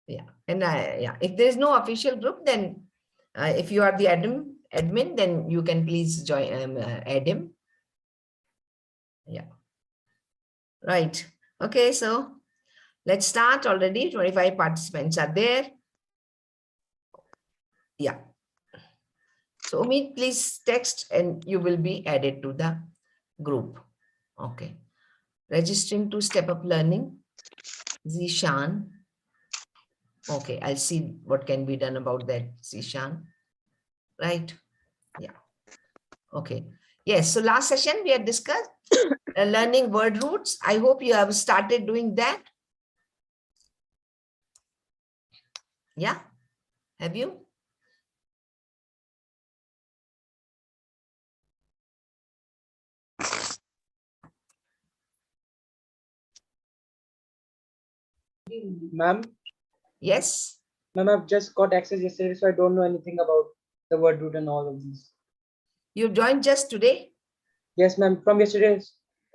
Yeah, and yeah, if there is no official group, then if you are the admin, then you can please join, add him. Yeah, right. Okay, so let's start. Already 25 participants are there. Yeah. So Umid, please text and you will be added to the group. Okay. Registering to Step Up Learning. Zishan. Okay, I'll see what can be done about that, Zishan. Right. Yeah. Okay. Yes. So last session we had discussed learning word roots. I hope you have started doing that. Yeah. Have you? Ma'am? Yes. Ma'am, I've just got access yesterday, so I don't know anything about the word root and all of these. You joined just today? Yes, ma'am. From yesterday,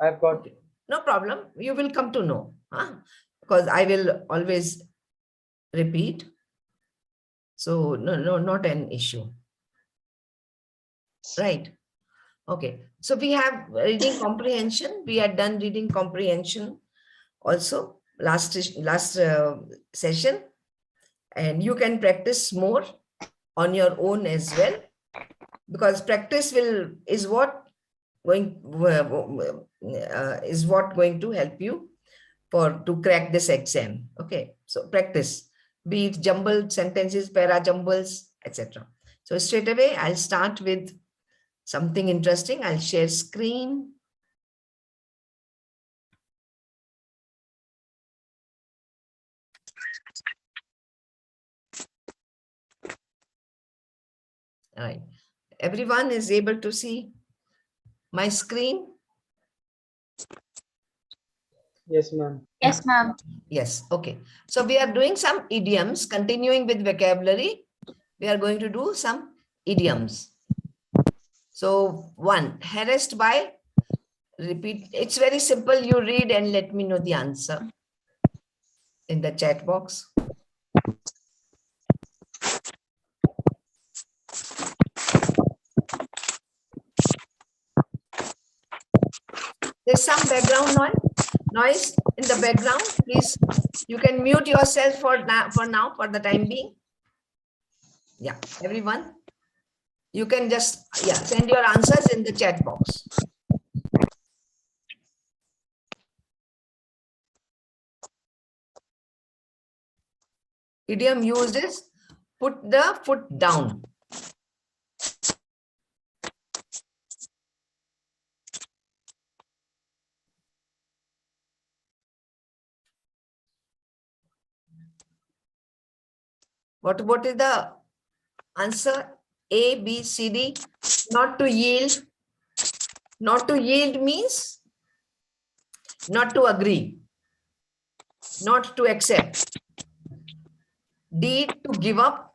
I've got. Okay. No problem. You will come to know. Huh? Because I will always repeat. So no, not an issue. Right. Okay. So we have reading comprehension. We had done reading comprehension also last session, and you can practice more on your own as well, because practice is what going to help you to crack this exam. Okay, so practice, be it jumbled sentences, para jumbles, etc. So straight away I'll start with something interesting. I'll share screen. All right, everyone is able to see my screen? Yes, ma'am. Yes, ma'am. Yes. Okay. So we are doing some idioms, continuing with vocabulary. We are going to do some idioms. So one, harassed by, repeat. It's very simple. You read and let me know the answer in the chat box. There's some background noise in the background. Please, you can mute yourself for now, for the time being. Yeah, everyone. You can just send your answers in the chat box. Idiom used is put the foot down. What is the answer? A, B, C, D. Not to yield. Not to yield means not to agree, not to accept. D, to give up.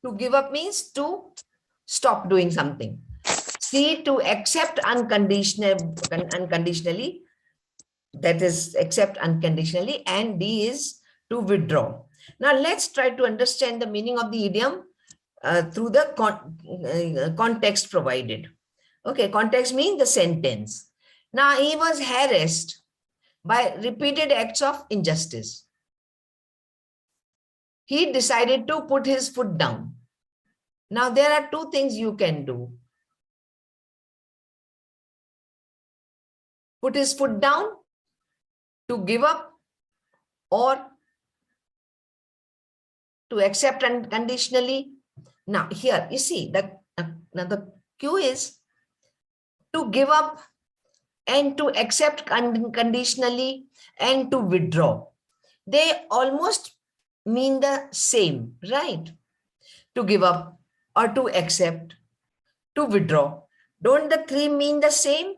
To give up means to stop doing something. C, to accept unconditionally. That is, accept unconditionally. And D is to withdraw. Now let's try to understand the meaning of the idiom through the context provided. Okay, context means the sentence. Now he was harassed by repeated acts of injustice. He decided to put his foot down. Now there are two things you can do. Put his foot down, to give up, or to accept unconditionally. Now here you see that now the cue is to give up and to accept unconditionally and to withdraw. They almost mean the same, right? To give up or to accept, to withdraw. Don't the three mean the same?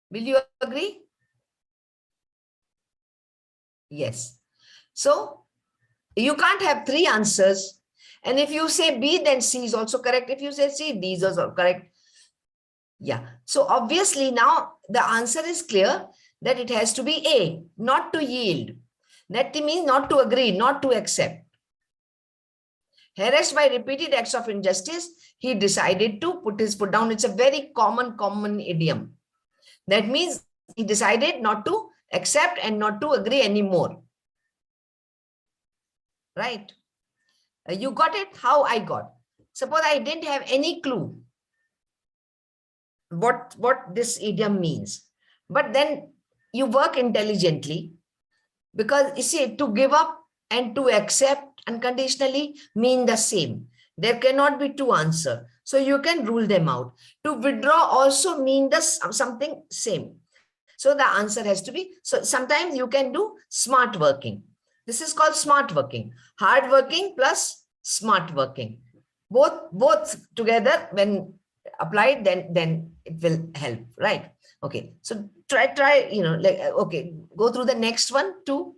Will you agree? Yes. So you can't have three answers. And if you say B, then C is also correct. If you say C, D is also correct. Yeah. So obviously now the answer is clear that it has to be A, not to yield. That means not to agree, not to accept. Harassed by repeated acts of injustice, he decided to put his foot down. It's a very common idiom. That means he decided not to accept and not to agree anymore. Right? You got it? How I got? Suppose I didn't have any clue what this idiom means. But then you work intelligently, because you see, to give up and to accept unconditionally mean the same. There cannot be two answers. So you can rule them out. To withdraw also mean the something same. So the answer has to be, so sometimes you can do smart working. This is called smart working. Hard working plus smart working. Both together, when applied, then it will help, right? Okay, so try, like, okay, go through the next one too.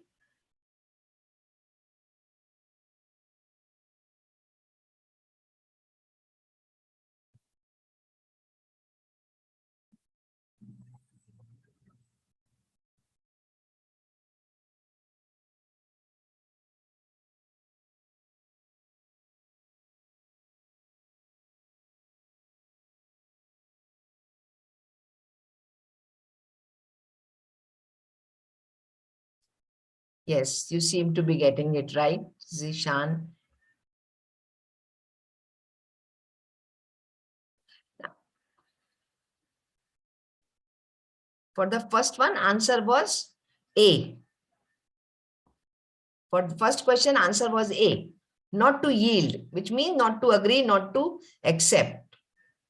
Yes, you seem to be getting it right, Zishan. For the first one, answer was A. For the first question, answer was A. Not to yield, which means not to agree, not to accept.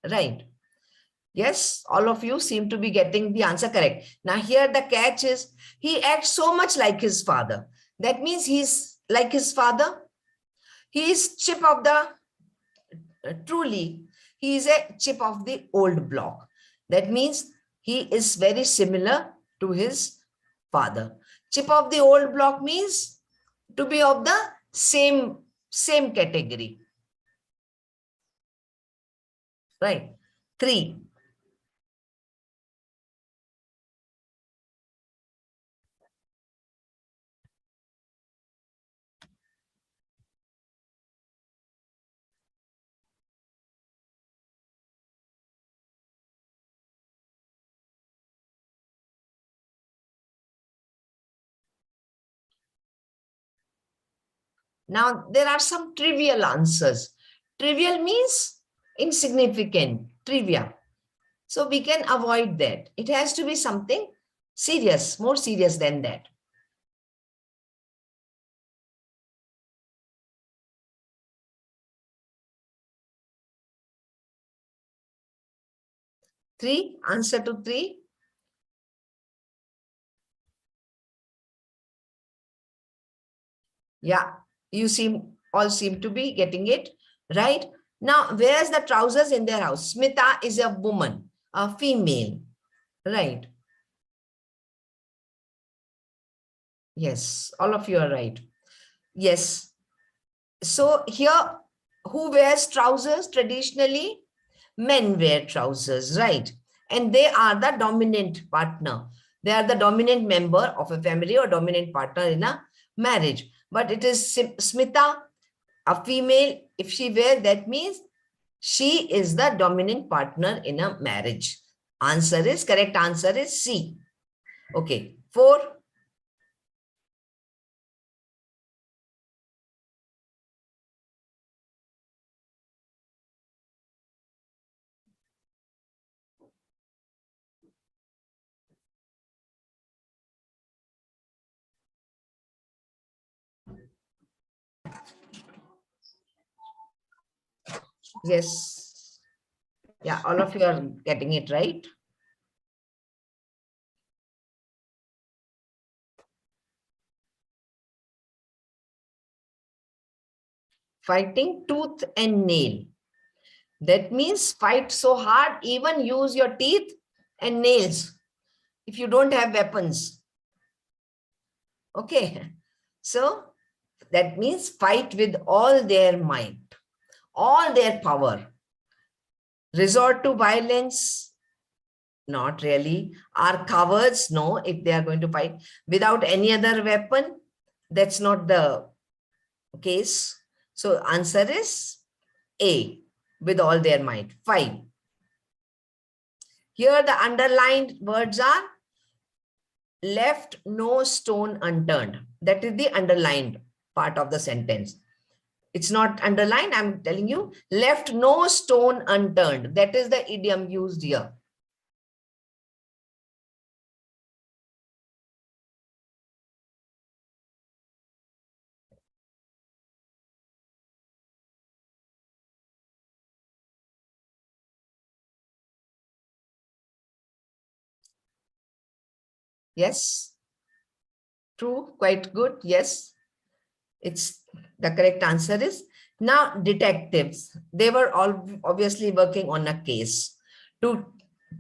Right. Yes, all of you seem to be getting the answer correct. Now here the catch is, he acts so much like his father. That means he's like his father. He is chip of the, truly, he is a chip of the old block. That means he is very similar to his father. Chip of the old block means to be of the same category. Right. 3. Now, there are some trivial answers. Trivial means insignificant, trivia. So we can avoid that. It has to be something serious, more serious than that. 3, answer to 3. Yeah, you all seem to be getting it right. Now, where's the trousers in their house? Smita is a woman, a female, right? Yes, all of you are right. Yes. So here, who wears trousers? Traditionally, men wear trousers, right? And they are the dominant partner. They are the dominant member of a family or dominant partner in a marriage. But it is Smita, a female. If she wears, that means she is the dominant partner in a marriage. Correct answer is C. Okay. 4. Yes. Yeah, all of you are getting it right. Fighting tooth and nail. That means fight so hard, even use your teeth and nails if you don't have weapons. Okay. So that means fight with all their might, all their power. Resort to violence? Not really. Are cowards? No, if they are going to fight without any other weapon. That's not the case. So answer is A, with all their might. 5. Here the underlined words are left no stone unturned. That is the underlined part of the sentence. It's not underlined, I'm telling you. Left no stone unturned. That is the idiom used here. Yes. True. Quite good. Yes. It's the correct answer is. Now detectives, they were all obviously working on a case to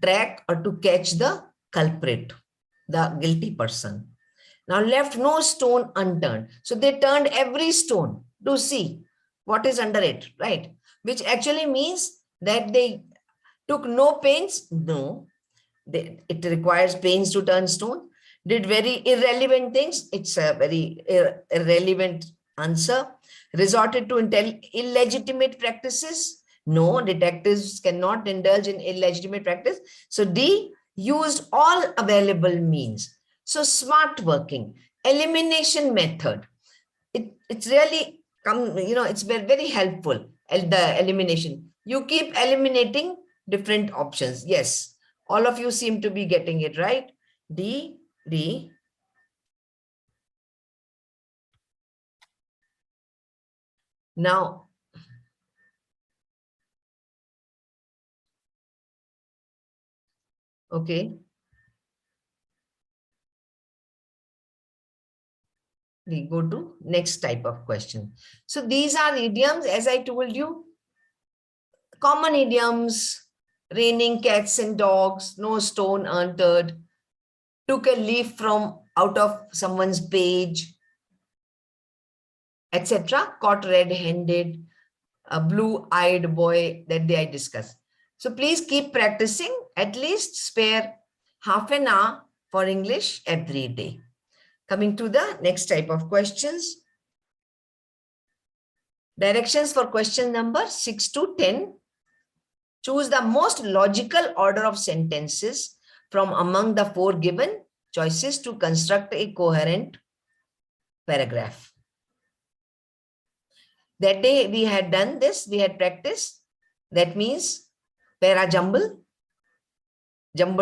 track or to catch the culprit, the guilty person. Now left no stone unturned. So they turned every stone to see what is under it, right? Which actually means that they took no pains. No, it requires pains to turn stone. Did very irrelevant things. It's a very irrelevant answer. Resorted to illegitimate practices. No, detectives cannot indulge in illegitimate practice. So D, used all available means. So smart working, elimination method. It's really it's very helpful. The elimination. You keep eliminating different options. Yes, all of you seem to be getting it right. D, D. Now, okay, we go to next type of question. So these are idioms, as I told you, common idioms, raining cats and dogs, no stone unturned, took a leaf from out of someone's page, etc. Caught red-handed, a blue-eyed boy. That day I discussed. So please keep practicing. At least spare half an hour for English every day. Coming to the next type of questions. Directions for question number 6 to 10. Choose the most logical order of sentences from among the 4 given choices to construct a coherent paragraph. That day we had done this, we had practiced. That means jumbled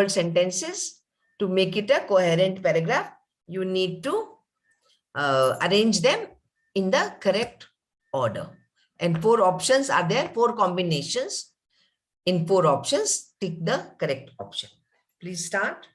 sentences. To make it a coherent paragraph, you need to arrange them in the correct order. And 4 options are there, 4 combinations. In 4 options, tick the correct option. Please start.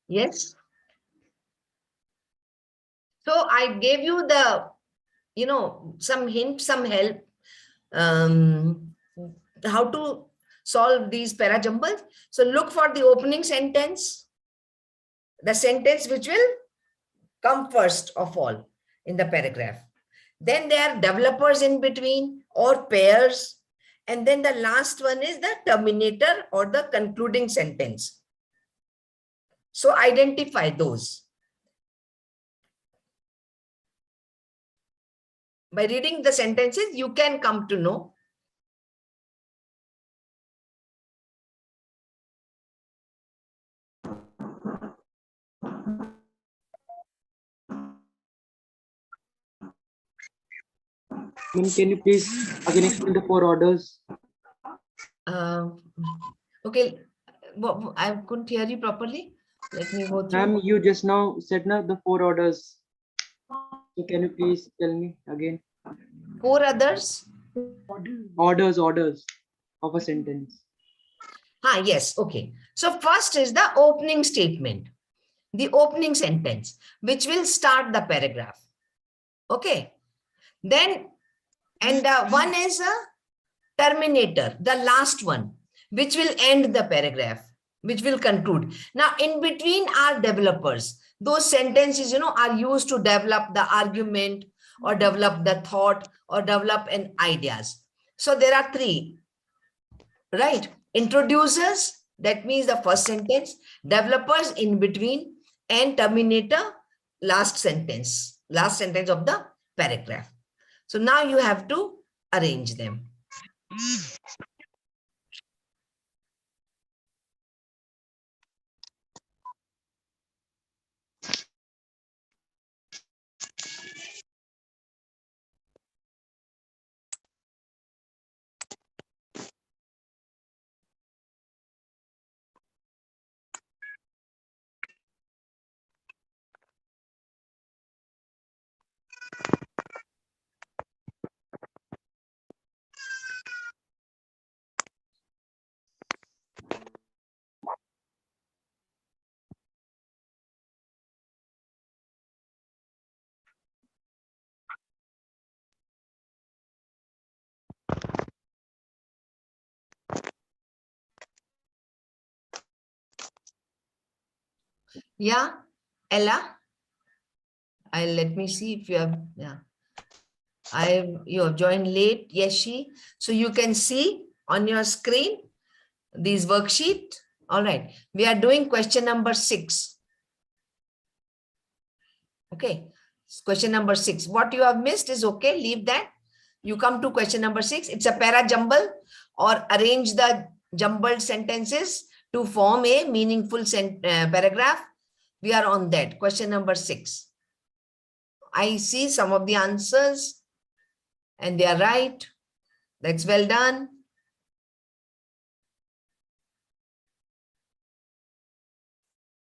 Yes. So I gave you the, some hint, some help, how to solve these parajumbles. So look for the opening sentence, the sentence which will come first of all in the paragraph. Then there are developers in between or pairs. And then the last one is the terminator or the concluding sentence. So identify those. By reading the sentences, you can come to know. Can you please again explain the 4 orders? Okay, I couldn't hear you properly. Let me go through. Ma'am, you just now said na the 4 orders. So can you please tell me again? 4 others. Orders of a sentence. Yes, okay. So first is the opening statement, the opening sentence, which will start the paragraph. Okay. Then, and one is a terminator, the last one, which will end the paragraph, which will conclude. Now, in between are developers. Those sentences, are used to develop the argument or develop the thought or develop an ideas. So there are three, right? Introducers, that means the first sentence, developers in between, and terminator, last sentence of the paragraph. So now you have to arrange them. Yeah, Ella, let me see if you have, yeah. You have joined late, Yeshi. So you can see on your screen these worksheet. All right. We are doing question number 6. Okay. Question number 6. What you have missed is okay. Leave that. You come to question number 6. It's a para jumble, or arrange the jumbled sentences to form a meaningful paragraph. We are on that. Question number 6. I see some of the answers and they are right. That's well done.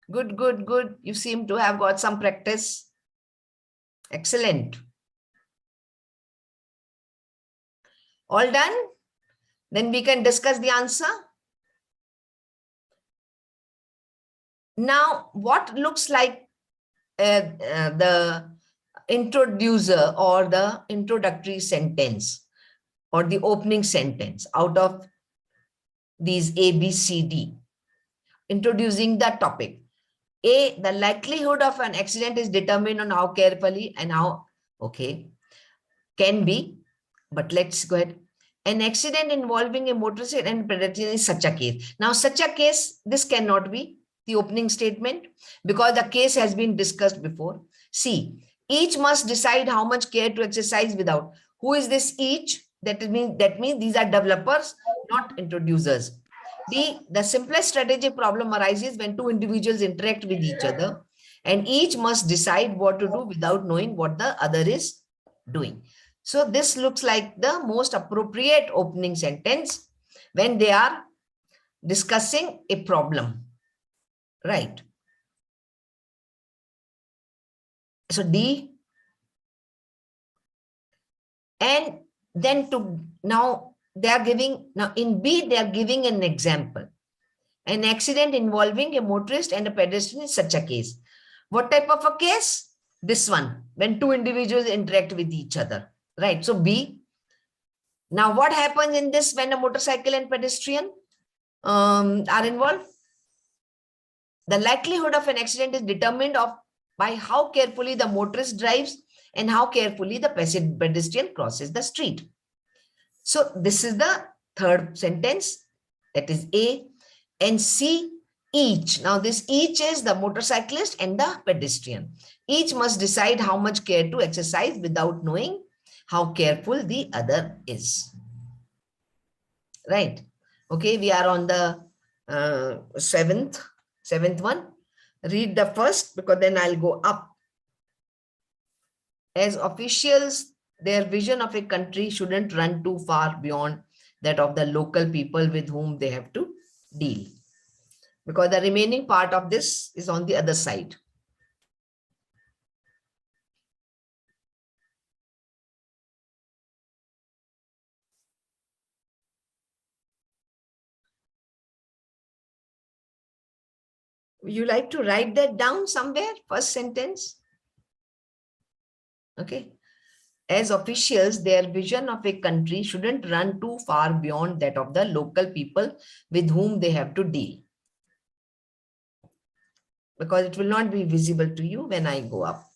Good, good, good. You seem to have got some practice. Excellent. All done? Then we can discuss the answer. Now, what looks like the introducer or the introductory sentence or the opening sentence out of these A, B, C, D, introducing the topic. A, the likelihood of an accident is determined on how carefully and how, okay, can be, but let's go ahead. An accident involving a motorcycle and pedestrian is such a case. Now, such a case, this cannot be the opening statement because the case has been discussed before. C, each must decide how much care to exercise without. Who is this each? That means these are developers, not introducers. D, the simplest strategic problem arises when two individuals interact with each other and each must decide what to do without knowing what the other is doing. So this looks like the most appropriate opening sentence when they are discussing a problem, right? So D, and then now they are giving, now in B, they are giving an example. An accident involving a motorist and a pedestrian is such a case. What type of a case? This one, when two individuals interact with each other, right? So B. Now what happens in this when a motorcycle and pedestrian are involved? The likelihood of an accident is determined by how carefully the motorist drives and how carefully the pedestrian crosses the street. So this is the third sentence, that is A. And C, each. Now this each is the motorcyclist and the pedestrian. Each must decide how much care to exercise without knowing how careful the other is. Right. Okay, we are on the seventh one. Read the first because then I'll go up. As officials, their vision of a country shouldn't run too far beyond that of the local people with whom they have to deal, because the remaining part of this is on the other side. You like to write that down somewhere, first sentence? Okay. as officials, their vision of a country shouldn't run too far beyond that of the local people with whom they have to deal, because it will not be visible to you when I go up.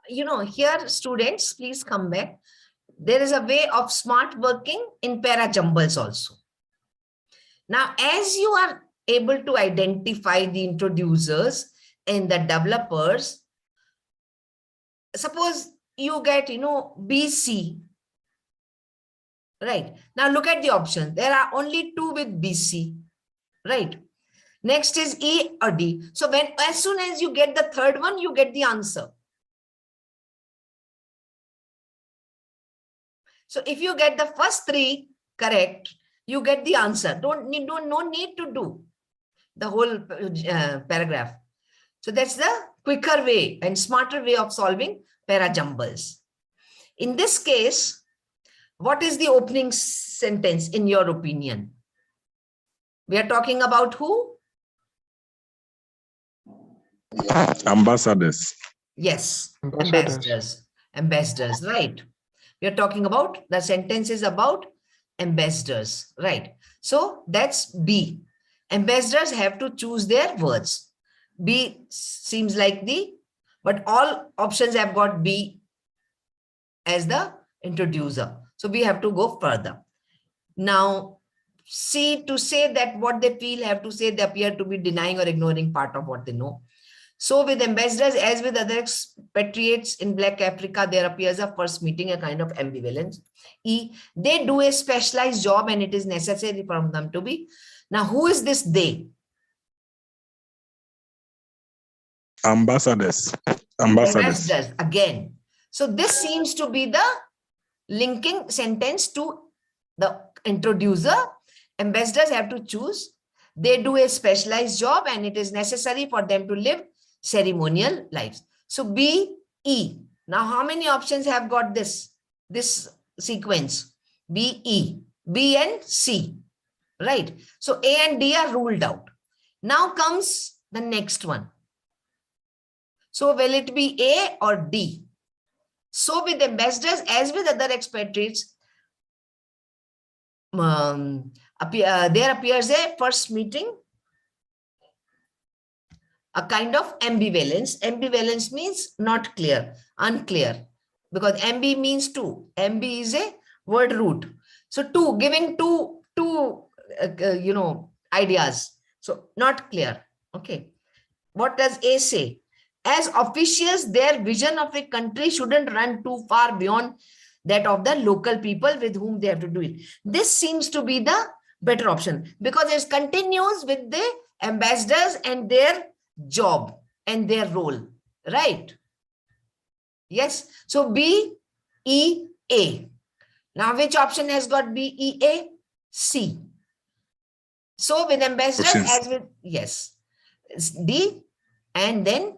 Here, students, please come back. There is a way of smart working in para-jumbles also. Now, as you are able to identify the introducers and the developers, suppose you get, BC, right? Now, look at the options. There are only two with BC, right? Next is E or D. So as soon as you get the third one, you get the answer. So if you get the first three correct, you get the answer. No need to do the whole paragraph. So that's the quicker way and smarter way of solving para-jumbles. In this case, what is the opening sentence in your opinion? We are talking about who? Ambassadors. Yes, ambassadors. Ambassadors, right. We are talking about, the sentence is about ambassadors, right? So that's B. Ambassadors have to choose their words. B seems like the, but all options have got B as the introducer. So we have to go further. Now, C, to say that what they feel, have to say they appear to be denying or ignoring part of what they know. So with ambassadors, as with other expatriates in Black Africa, there appears a first meeting, a kind of ambivalence. E, they do a specialized job and it is necessary for them to be. Now, who is this they? Ambassadors. Ambassadors. Ambassadors, again. So this seems to be the linking sentence to the introducer. Ambassadors have to choose. They do a specialized job and it is necessary for them to live ceremonial lives. So B, E. Now, how many options have got this sequence? B, E, B and C, right? So A and D are ruled out. Now comes the next one. So will it be A or D? So with ambassadors, as with other expatriates, there appears a first meeting, a kind of ambivalence. Ambivalence means not clear, unclear, because MB means two. MB is a word root. So two, giving two ideas. So not clear. Okay. What does A say? As officials, their vision of a country shouldn't run too far beyond that of the local people with whom they have to do it. This seems to be the better option because it continues with the ambassadors and their job and their role, right? Yes. So B, E, A. Now, which option has got B, E, A? C. So with ambassadors, Options. as with, yes, it's D, and then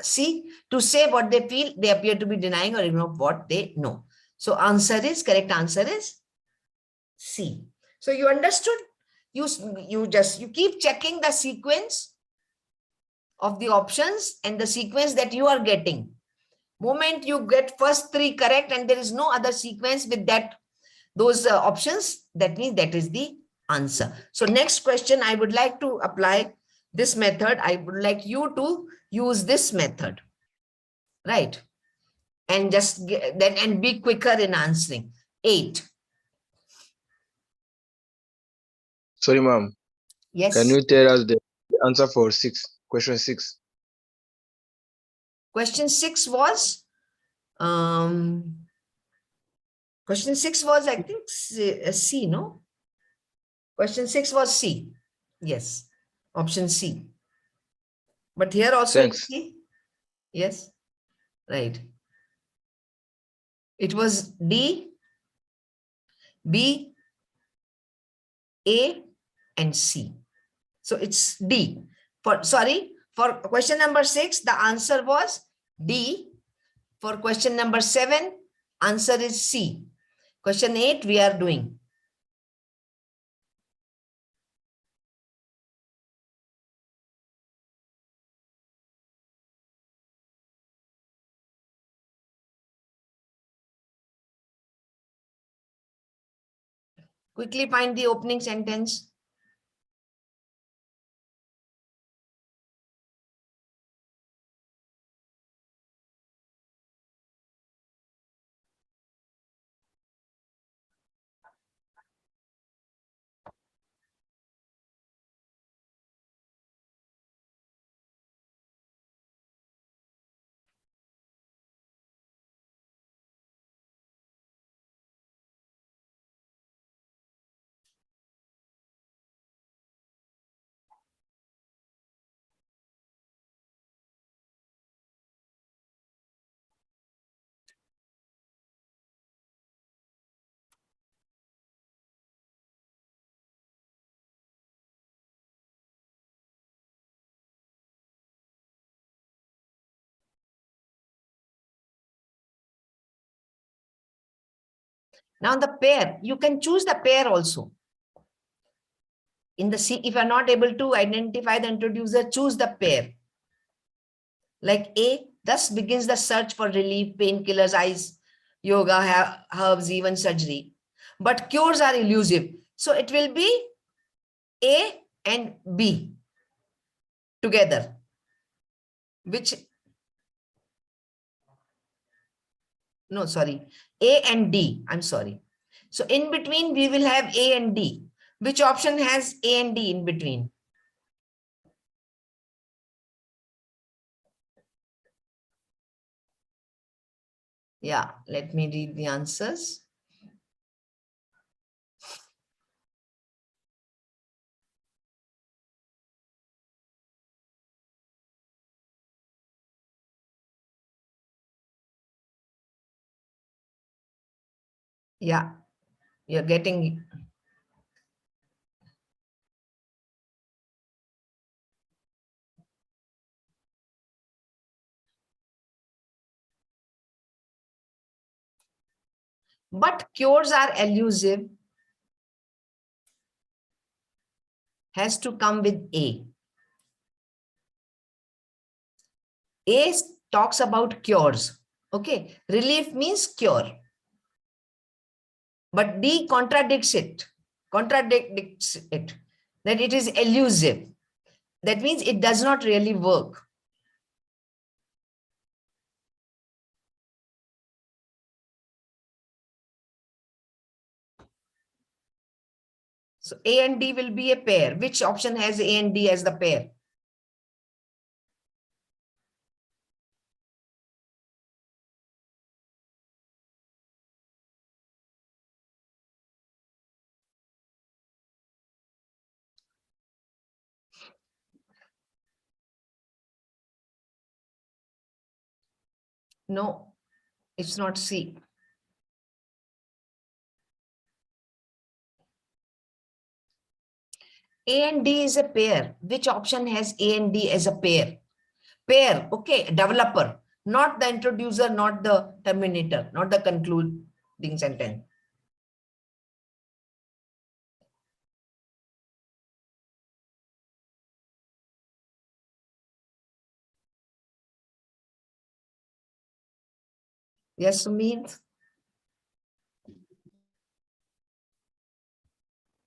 C, to say what they feel, they appear to be denying or ignore what they know. So correct answer is C. So you understood? You keep checking the sequence of the options and the sequence that you are getting. Moment you get first three correct and there is no other sequence with those options, that means that is the answer. So next question, I would like to apply this method. I would like you to use this method, right? And just and be quicker in answering. 8. Sorry, ma'am. Yes. Can you tell us the answer for 6? Question 6. Question 6 was question 6 was, I think, C, no? Question 6 was C. Yes. Option C. But here also it's C. Yes. Right. It was D, B, A, and C. So it's D. For question number 6, the answer was D. For question number 7, answer is C. Question 8, we are doing. Quickly find the opening sentence. Now the pair, you can choose the pair also. In the C, if you are not able to identify the introducer, choose the pair. Like A, thus begins the search for relief, painkillers, ice, yoga, herbs, even surgery. But cures are elusive. So it will be A and B together. Which, no, sorry, A and D, I'm sorry. So in between, we will have A and D. Which option has A and D in between? Yeah, let me read the answers. Yeah, you're getting. But cures are elusive has to come with A. A talks about cures. Okay, relief means cure. But D contradicts it, that it is elusive. That means it does not really work. So A and D will be a pair. Which option has A and D as the pair? No, it's not C. A and D is a pair. Which option has A and D as a pair? Pair, okay, developer, not the introducer, not the terminator, not the concluding sentence. Yes, Sumit?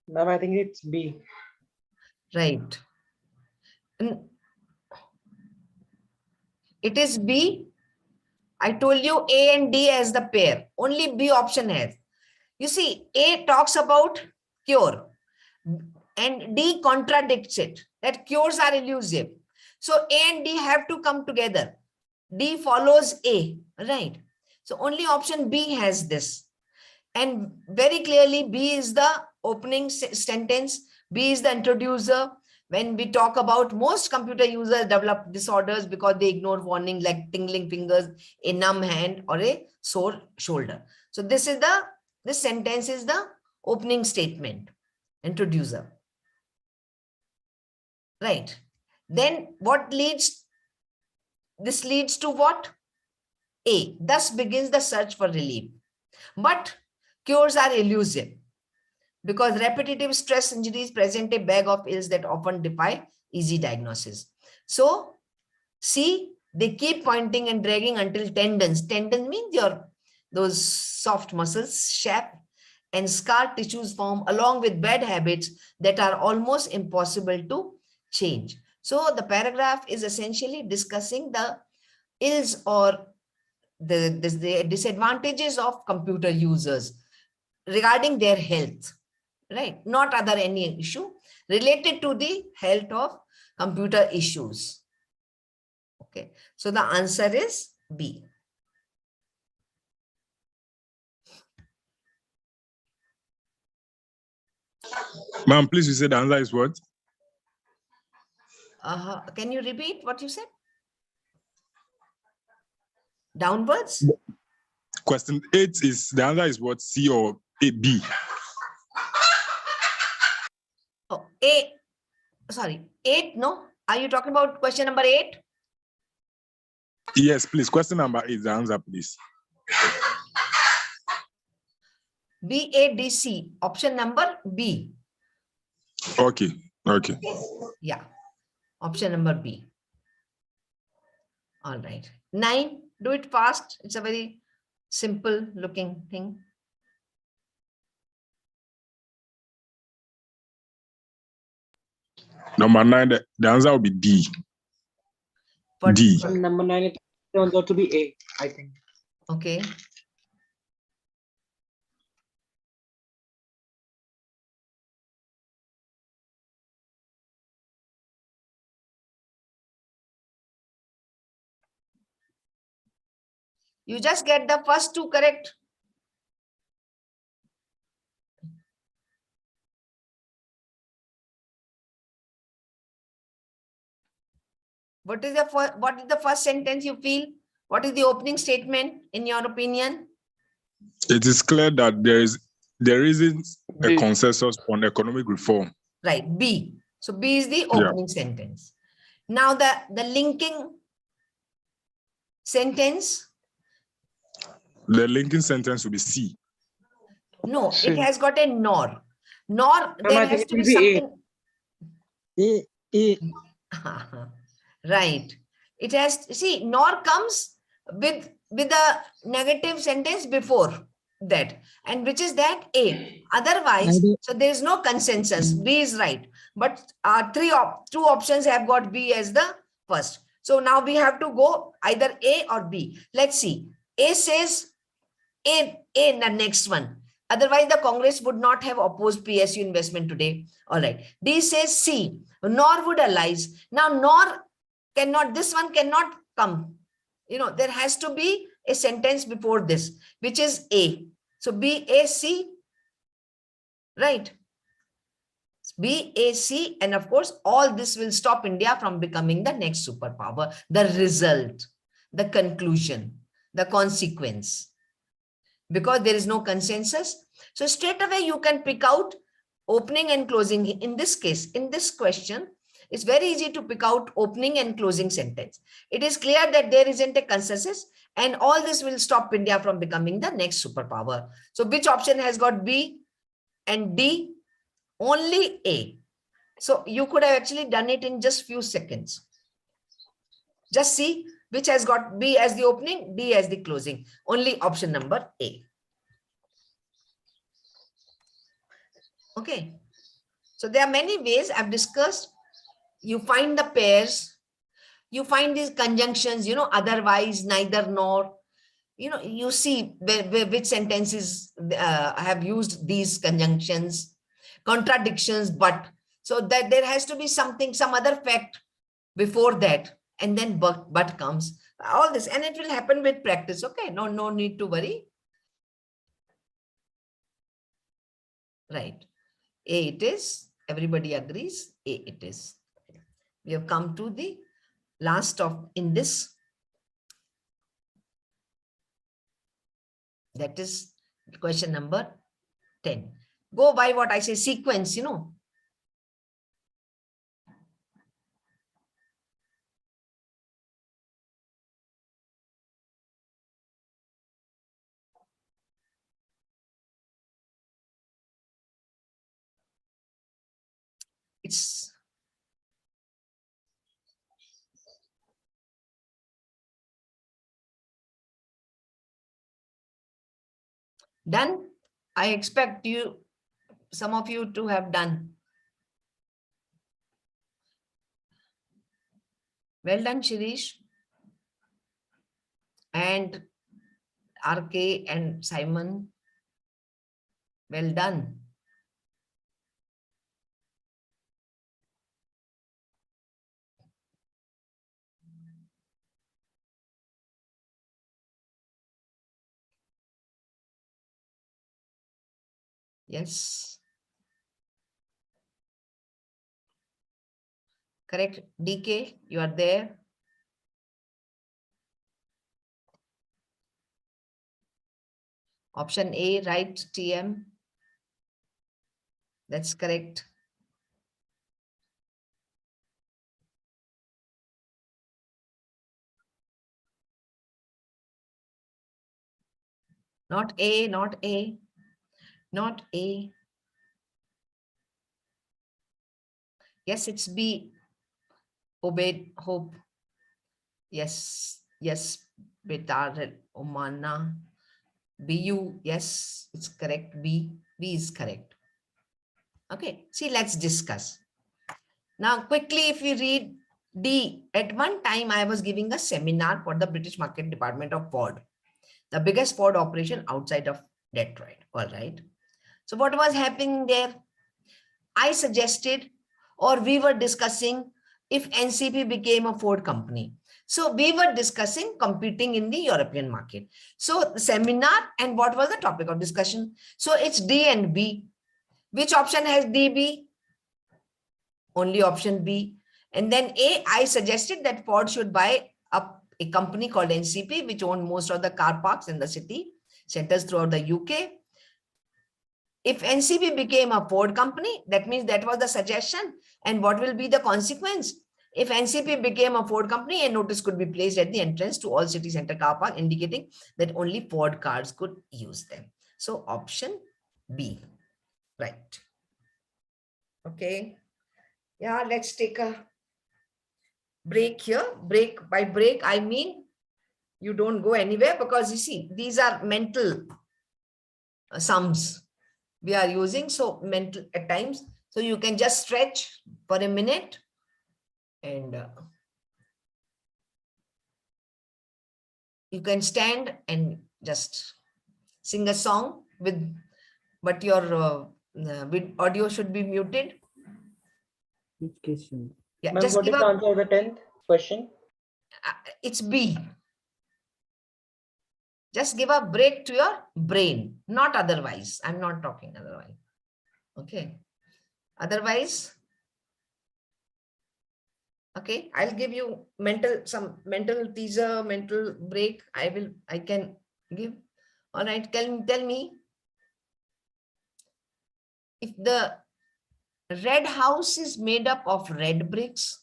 Ma'am, I think it's B. Right. It is B. I told you A and D as the pair. Only B option has. You see, A talks about cure and D contradicts it, that cures are elusive. So A and D have to come together. D follows A, right? So only option B has this. And very clearly, B is the opening sentence. B is the introducer. When we talk about most computer users develop disorders because they ignore warning like tingling fingers, a numb hand, or a sore shoulder. So this sentence is the opening statement, introducer. Right. Then this leads to what? A. Thus begins the search for relief. But cures are elusive because repetitive stress injuries present a bag of ills that often defy easy diagnosis. So, see, they keep pointing and dragging until tendons means those soft muscles, shape, and scar tissues form along with bad habits that are almost impossible to change. So, the paragraph is essentially discussing the ills or the disadvantages of computer users regarding their health, right? Not other any issue related to the health of computer issues. Okay, so the answer is B. Ma'am, please, you said the answer is what? Can you repeat what you said? Downwards? Question 8 is the answer is what? C or A, B? Oh, A. Sorry, 8. No, are you talking about question number 8? Yes, please. Question number 8, the answer, please. BADC. Option number B. Okay. Okay. Yeah. Option number B. All right. 9. Do it fast. It's a very simple looking thing. Number 9, the answer will be D. But, D. Number 9, it turns out to be A, I think. okay. You just get the first 2 correct. What is the first sentence you feel? What is the opening statement in your opinion? It is clear that there isn't a B. consensus on economic reform. Right, B. So B is the opening sentence. Now the linking sentence. The linking sentence will be C. No, C. it has got a nor. Nor Ma'am, there I has think to it be will be A. something. E. Right. It has, see, nor comes with a negative sentence before that, and which is that A. Otherwise, so there is no consensus. B is right. But 2 options have got B as the first. So now we have to go either A or B. Let's see. A says A in the next one. Otherwise, the Congress would not have opposed PSU investment today. All right. D says C, nor would allies. Now, nor cannot, this one cannot come. You know, there has to be a sentence before this, which is A. So B, A, C, right? B, A, C, and of course, all this will stop India from becoming the next superpower. The result, the conclusion. the consequence, because there is no consensus. So straight away you can pick out opening and closing. In this case, in this question, it's very easy to pick out opening and closing sentence. It is clear that there isn't a consensus, and all this will stop India from becoming the next superpower. So which option has got B and D? Only A. So you could have actually done it in just few seconds. Just see which has got B as the opening, D as the closing. Only option number A. Okay. So there are many ways I've discussed. You find the pairs, you find these conjunctions, otherwise, neither, nor, you see which sentences have used these conjunctions, contradictions, but. So that there has to be something, some other fact before that, and then but comes. All this, and it will happen with practice. Okay, no need to worry. Right. A it is. Everybody agrees. A it is. We have come to the last of in this. That is question number 10. Go by what I say, sequence, It's done. I expect some of you to have done. Well done, Shirish and RK and Simon. Well done. Yes. Correct. DK, you are there. Option A, right, TM. That's correct. Not A, not A, not A. Yes, it's B. Obeyed, hope. Yes, yes, Betar, Omana. BU, yes, it's correct. B is correct. Okay, see, let's discuss. Now, quickly, if you read D, at one time I was giving a seminar for the British Market Department of Ford, the biggest Ford operation outside of Detroit. All right. So what was happening there? I suggested, or we were discussing, if NCP became a Ford company. So we were discussing competing in the European market. So the seminar, and what was the topic of discussion? So it's D and B. Which option has D, B? Only option B. And then A, I suggested that Ford should buy up a company called NCP, which owned most of the car parks in the city centers throughout the UK. If NCP became a Ford company, that means that was the suggestion. And what will be the consequence? If NCP became a Ford company, a notice could be placed at the entrance to all city center car park, indicating that only Ford cars could use them. So option B, right? Okay. Yeah, let's take a break here. Break, by break, I mean you don't go anywhere, because you see, these are mental sums we are using. So mental at times. So you can just stretch for a minute and you can stand and just sing a song but your audio should be muted. Which question? Yeah, Ma'am, just what give is the up. answer of the 10th question? It's B. Just give a break to your brain, not otherwise. I'm not talking otherwise. Okay. Otherwise, Okay, I'll give you some mental teaser, mental break. I can give. All right, tell me if the red house is made up of red bricks,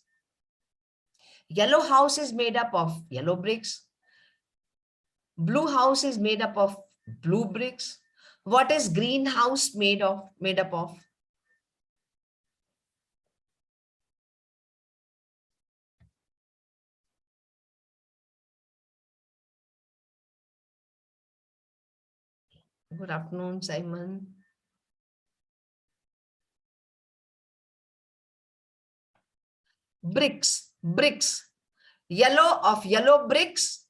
yellow house is made up of yellow bricks, blue house is made up of blue bricks. What is green house made up of? Good afternoon, Simon. Bricks. Yellow of yellow bricks,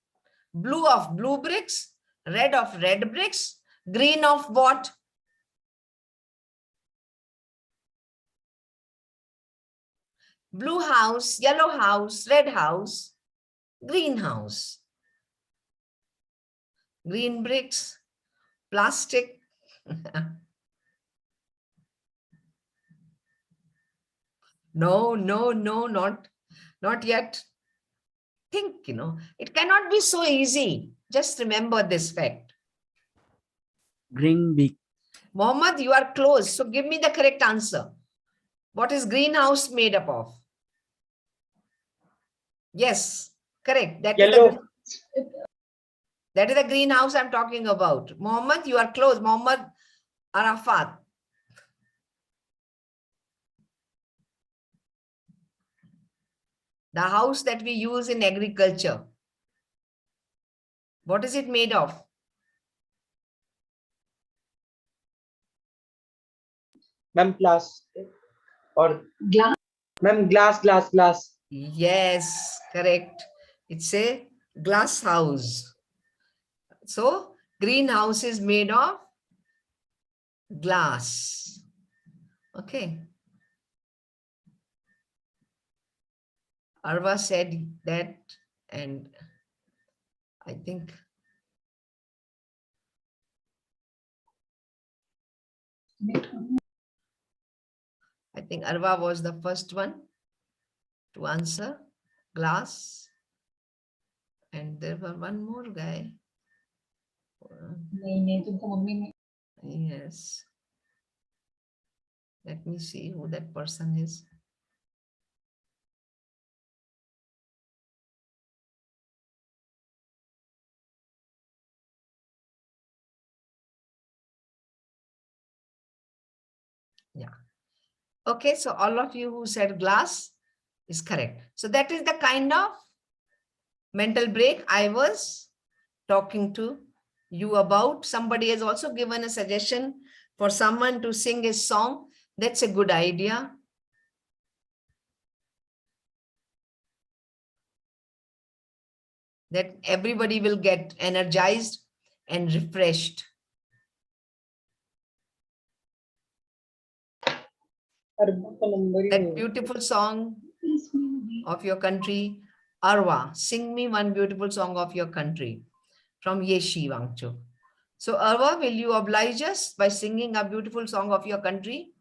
blue of blue bricks, red of red bricks, green of what? Blue house, yellow house, red house, green house. Green bricks, plastic. No, not yet. Think, it cannot be so easy. Just remember this fact. Green big. Mohammed, you are close. So give me the correct answer. What is greenhouse made up of? Yes, correct. That Yellow. is the greenhouse I'm talking about. Mohammed, you are close. Mohammed Arafat. The house that we use in agriculture. What is it made of? Ma'am, plastic or glass. Ma'am, glass. Yes, correct. It's a glass house. So, greenhouse is made of glass. Okay. Arva said that, and I think Arva was the first one to answer glass. And there were one more guy. Yes. Let me see who that person is. Yeah. Okay, so all of you who said glass is correct. So that is the kind of mental break I was talking to you about. Somebody has also given a suggestion for someone to sing a song. That's a good idea. That everybody will get energized and refreshed. That beautiful song of your country, Arwa, sing me one beautiful song of your country from Yeshi Wangchu. So Arwa, will you oblige us by singing a beautiful song of your country?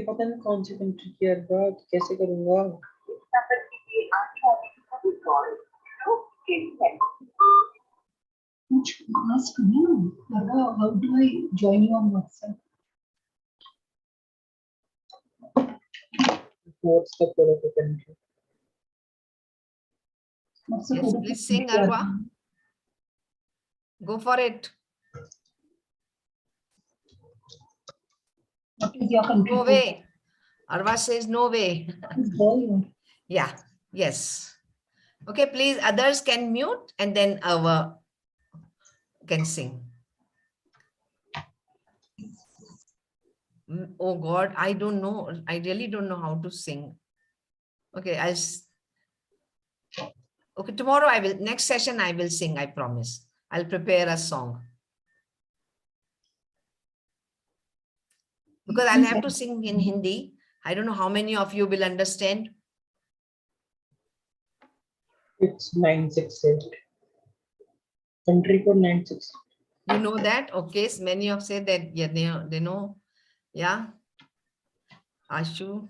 पता नहीं कौन सी country की अरबा कैसे करूंगा Ask me, Arwa, how do I join you on WhatsApp? What's the code of the country? What's the Yes, code of please the sing, country, Arwa. Go for it. What is your country? No way. Arwa says no way. Code? Yeah, yes. Okay, please, others can mute and then Arwa can sing. Oh God, I don't know. I really don't know how to sing. Okay, okay, tomorrow next session I will sing, I promise. I'll prepare a song. Because I'll have to sing in Hindi. I don't know how many of you will understand. It's 968. Country code 968. You know that? Okay, so many of say that, yeah, they know. Yeah. Ashu,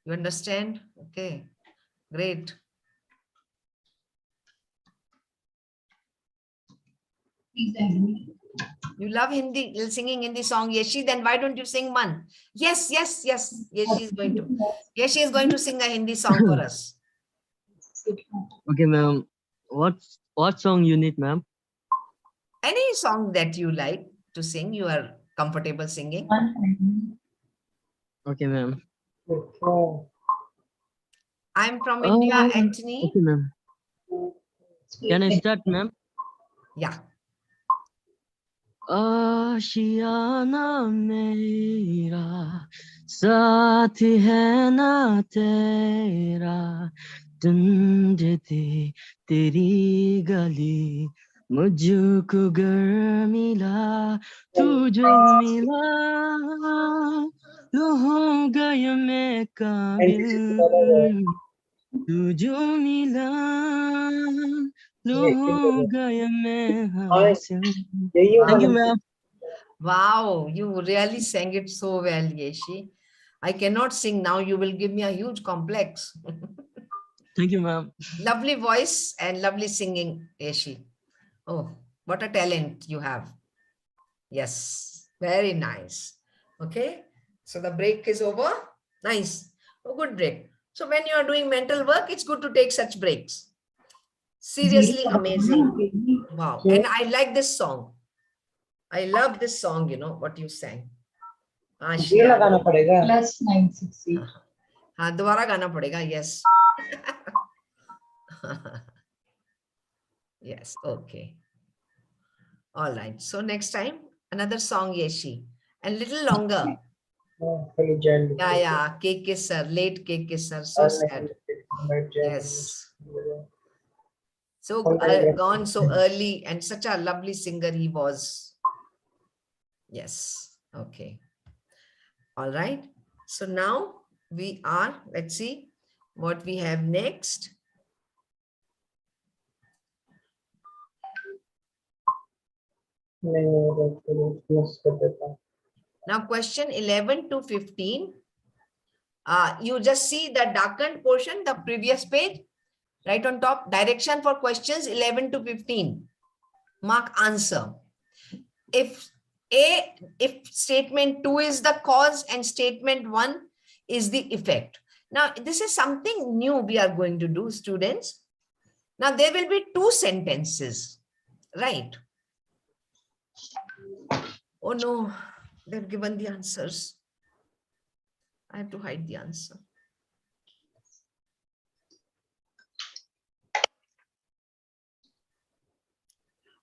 you understand? Okay, great. Please add me. You love Hindi, singing Hindi song, Yeshi, then why don't you sing one? Yes, yes, yes. Yeshi is going to. Yeshi is going to sing a Hindi song for us. Okay, ma'am. What song you need, ma'am? Any song that you like to sing, you are comfortable singing. Okay, ma'am. I'm from India, Anthony. Okay, ma'am. Can I start, ma'am? Yeah. आशियाना मेरा साथ है ना तेरा तुझे तेरी गली मुझको गर मिला तू जो मिला तो हो गया मैं काबिल तू जो मिला तो हो गया मैं हासिल Thank you, ma'am. Wow, you really sang it so well, Yeshi. I cannot sing now. You will give me a huge complex. Thank you, ma'am. Lovely voice and lovely singing, Yeshi. Oh, what a talent you have. Yes, very nice. Okay, so the break is over. Nice. A good break. So when you are doing mental work, it's good to take such breaks. Seriously amazing. Wow. And I like this song. I love this song, you know, what you sang. जीरा गाना पड़ेगा Plus 968. हाँ दोबारा गाना पड़ेगा. Yes. Yes. Okay. All right. So next time, another song, Yeshi. And little longer. Yeah, yeah. Cake Kisser, late Cake Kisser. So sad. Yes. So gone so early, and such a lovely singer he was. Yes. Okay. All right. So now we are, let's see what we have next. Now question 11 to 15. You just see the darkened portion, the previous page, right on top, direction for questions 11 to 15. Mark answer. If statement 2 is the cause and statement 1 is the effect. Now, this is something new we are going to do, students. Now, there will be 2 sentences, right? Oh no, they've given the answers. I have to hide the answer.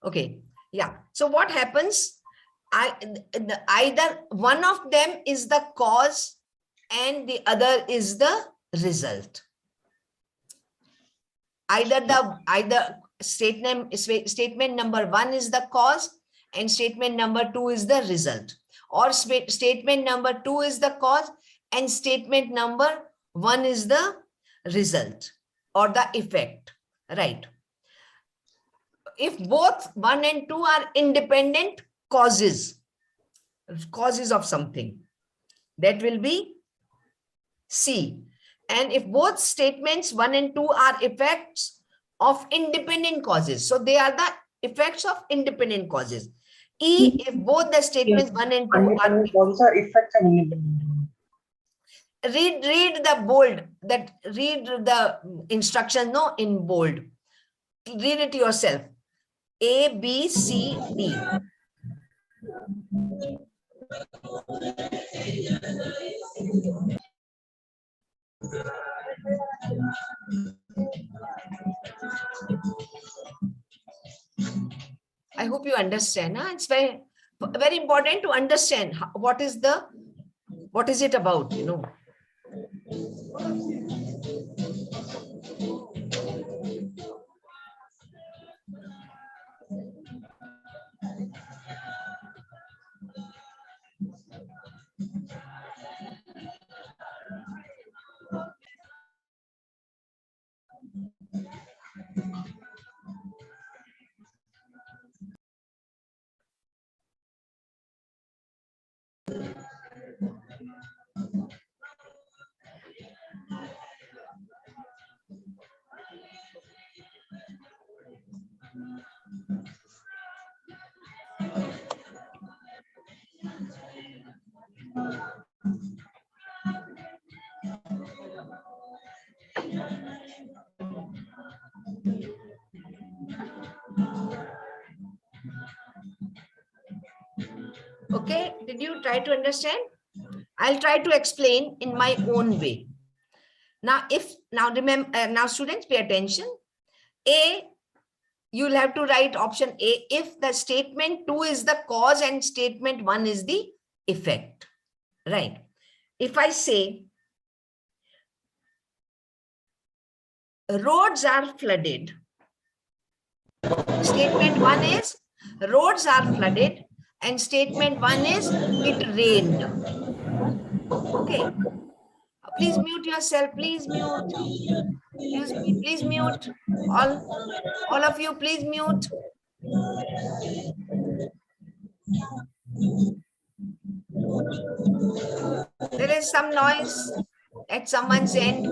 Okay, yeah. So what happens? Either one of them is the cause and the other is the result. Either statement number 1 is the cause and statement number 2 is the result, or statement number 2 is the cause and statement number 1 is the result or the effect, right? If both 1 and 2 are independent causes of something, that will be C. And if both statements 1 and 2 are effects of independent causes, so they are the effects of independent causes. E, if both the statements 1 and 2 are effects and independent. read the bold, that read the instruction no in bold. Read it yourself. A, B, C, D. I hope you understand. Huh? It's very, very important to understand what is it about, you know. Okay, did you try to understand? I'll try to explain in my own way. Now, now students pay attention. A, you'll have to write option A if the statement 2 is the cause and statement 1 is the effect, right? If I say roads are flooded, statement 1 is roads are flooded and statement 1 is it rained. Okay, please mute yourself, please mute. Please mute. All of you, please mute. There is some noise at someone's end.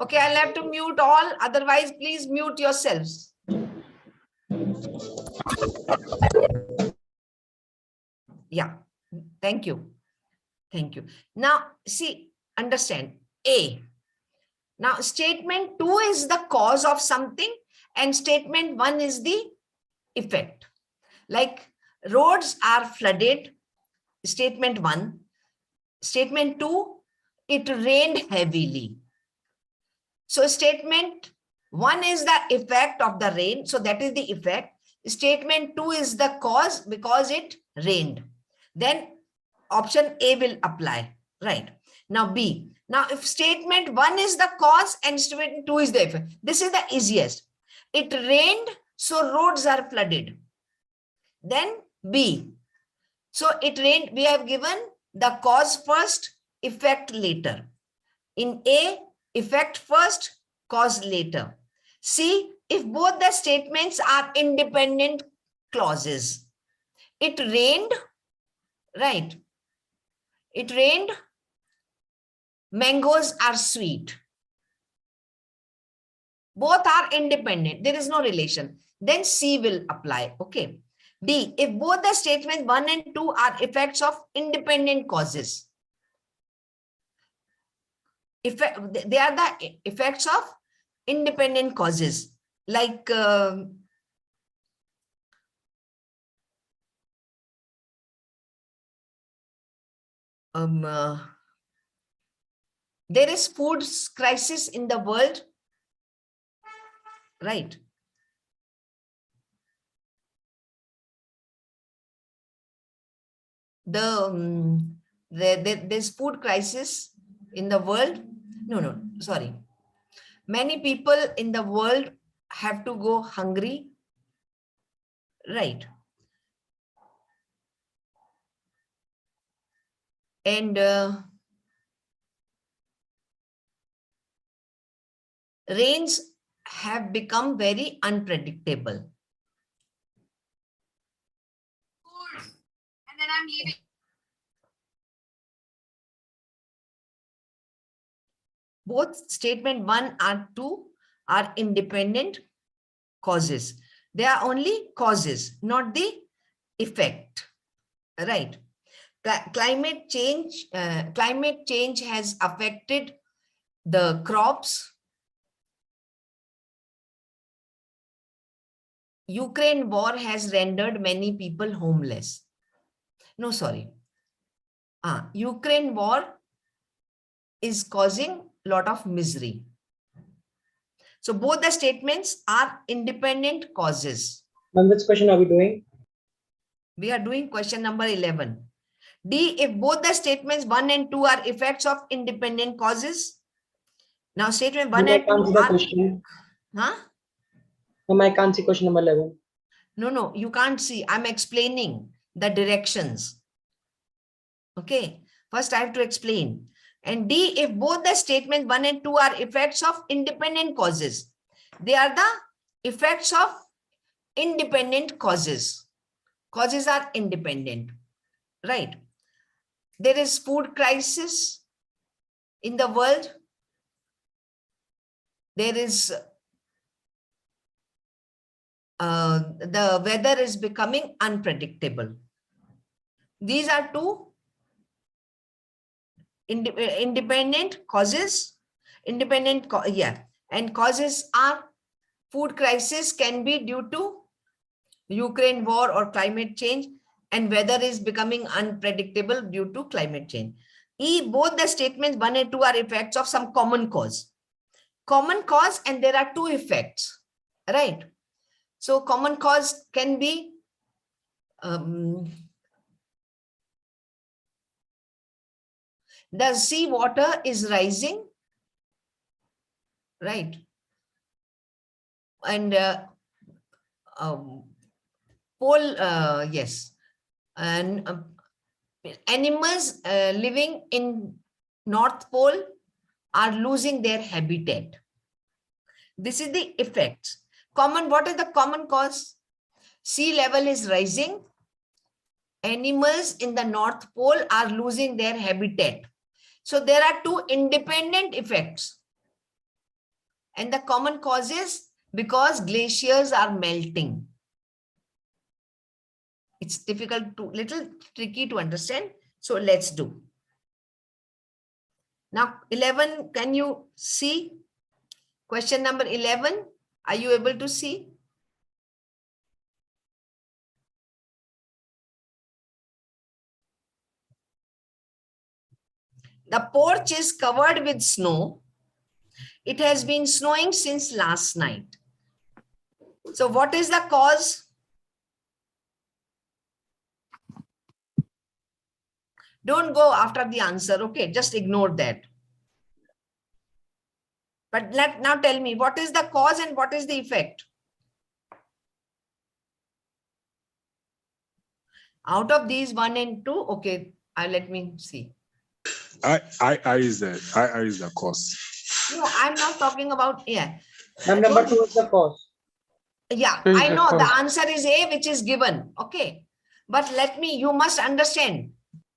Okay, I'll have to mute all. Otherwise, please mute yourselves. Yeah, thank you. Thank you. Now, see, understand A. Now, statement 2 is the cause of something and statement 1 is the effect. Like roads are flooded, statement 1. Statement 2, it rained heavily. So statement 1 is the effect of the rain. So that is the effect. Statement 2 is the cause because it rained. Then option A will apply, right? Now B. Now if statement 1 is the cause and statement 2 is the effect, this is the easiest. It rained, so roads are flooded. Then B. So it rained, we have given the cause first, effect later. In A, effect first, cause later. C, if both the statements are independent clauses. It rained, right? It rained, mangoes are sweet. Both are independent. There is no relation. Then C will apply. Okay. D, if both the statements 1 and 2 are effects of independent causes. They are the effects of independent causes. Like there is food crisis in the world, right? There's food crisis in the world. No, sorry. Many people in the world have to go hungry, right? And rains have become very unpredictable. And then I'm leaving. Both statement 1 and 2 are independent causes. They are only causes, not the effect, right? Climate change has affected the crops. Ukraine war has rendered many people homeless. No, sorry. Ukraine war is causing a lot of misery. So both the statements are independent causes. Ma'am, which question are we doing? We are doing question number 11. D, if both the statements 1 and 2 are effects of independent causes. Now statement 1 and 2 are... question. Huh? Ma'am, I can't see question number 11. No, you can't see. I'm explaining the directions. Okay, first I have to explain. And D, if both the statements 1 and 2 are effects of independent causes. They are the effects of independent causes. Causes are independent, right? There is food crisis in the world. There is the weather is becoming unpredictable. These are two independent causes. And causes are food crisis can be due to Ukraine war or climate change, and weather is becoming unpredictable due to climate change. E, both the statements 1 and 2 are effects of some common cause. Common cause, and there are two effects, right? So common cause can be the sea water is rising, right? And pole, yes, and animals living in North Pole are losing their habitat. This is the effect. Common, what is the common cause? Sea level is rising. Animals in the North Pole are losing their habitat. So there are two independent effects. And the common cause is because glaciers are melting. It's difficult to, little tricky to understand. So let's do. Now 11, can you see? Question number 11, are you able to see? The porch is covered with snow. It has been snowing since last night. So what is the cause? Don't go after the answer, okay? Just ignore that. But now tell me, what is the cause and what is the effect? Out of these 1 and 2, okay, let me see. I is the cause. No, I'm not talking about, yeah. And number 2 is the cause. Yeah, So I the know the cause. answer is A, which is given. Okay. But you must understand.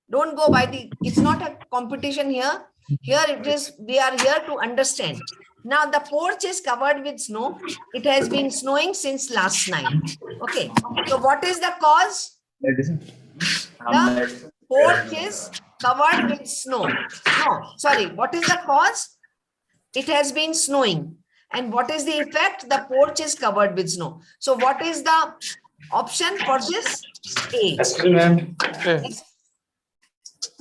Don't go by it's not a competition here. Here it is, we are here to understand. Now the porch is covered with snow. It has been snowing since last night. Okay. So what is the cause? The porch is covered with snow. No, sorry. What is the cause? It has been snowing. And what is the effect? The porch is covered with snow. So what is the option for this? A. Ma'am.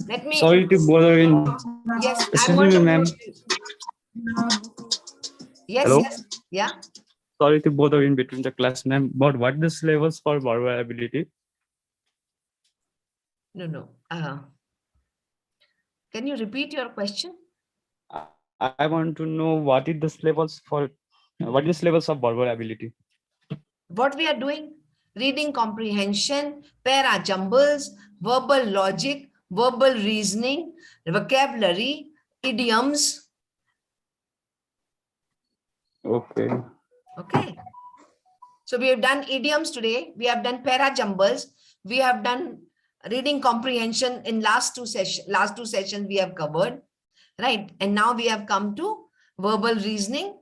Let me. Sorry to bother in. Yes, I'm Excuse going me, to. ma'am. Yes, Hello? yes. Yeah. Sorry to bother in between the class, ma'am. But what the syllabus for vulnerability? No. Can you repeat your question? I want to know what is the syllabus for what is the syllabus of vulnerability? What we are doing? Reading comprehension, para jumbles, verbal logic, verbal reasoning, vocabulary, idioms. Okay. Okay. So we have done idioms today. We have done para jumbles. We have done reading comprehension in last two sessions we have covered, right? And now we have come to verbal reasoning,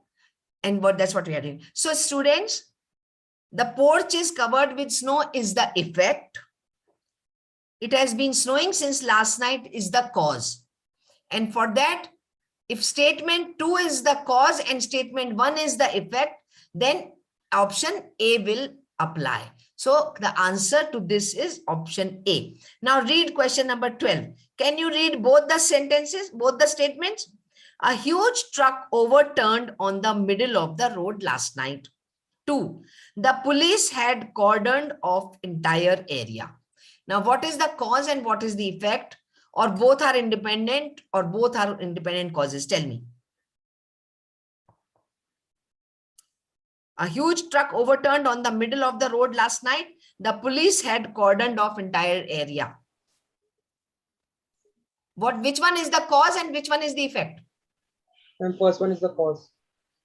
and that's what we are doing. So students, the porch is covered with snow is the effect. It has been snowing since last night is the cause. And for that, if statement 2 is the cause and statement 1 is the effect, then option A will apply. So the answer to this is option A. Now read question number 12. Can you read both the sentences, both the statements? A huge truck overturned on the middle of the road last night. 2. The police had cordoned off entire area. Now, what is the cause and what is the effect? Or both are independent, or both are independent causes? Tell me. A huge truck overturned on the middle of the road last night. The police had cordoned off entire area. Which one is the cause and which one is the effect? And first one is the cause.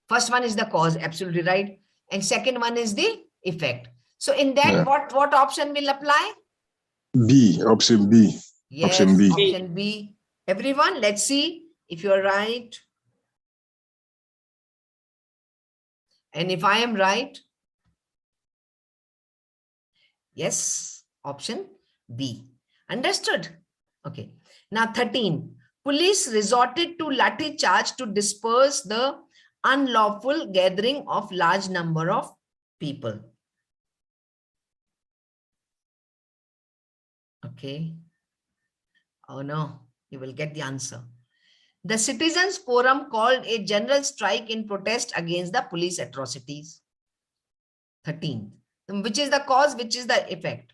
First one is the cause, absolutely right. And second one is the effect. So in that, Yeah. what option will apply? B, option B. Yes, Option B. option B. Everyone, let's see if you're right. And if I am right, yes, option B. Understood? Okay. Now 13. Police resorted to lathi charge to disperse the unlawful gathering of large number of people. Okay. Oh no, you will get the answer. The Citizens Forum called a general strike in protest against the police atrocities. 13. Which is the cause, which is the effect?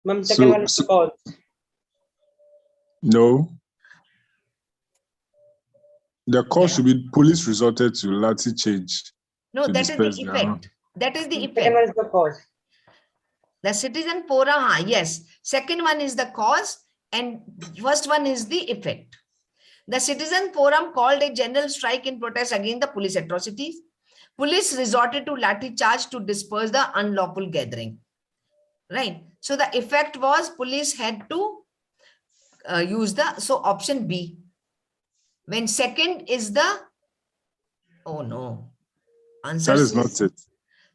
Ma'am, second one is the cause. No. The cause Yeah. should be police resorted to lathi change. No, to that is the disperse their harm. effect. That is the Second effect. one is the cause. The Citizen Forum, yes. Second one is the cause and first one is the effect. The Citizen Forum called a general strike in protest against the police atrocities. Police resorted to lathi charge to disperse the unlawful gathering. Right. So the effect was police had to use the, so option B. When second is the, oh no, answer That is C. not it.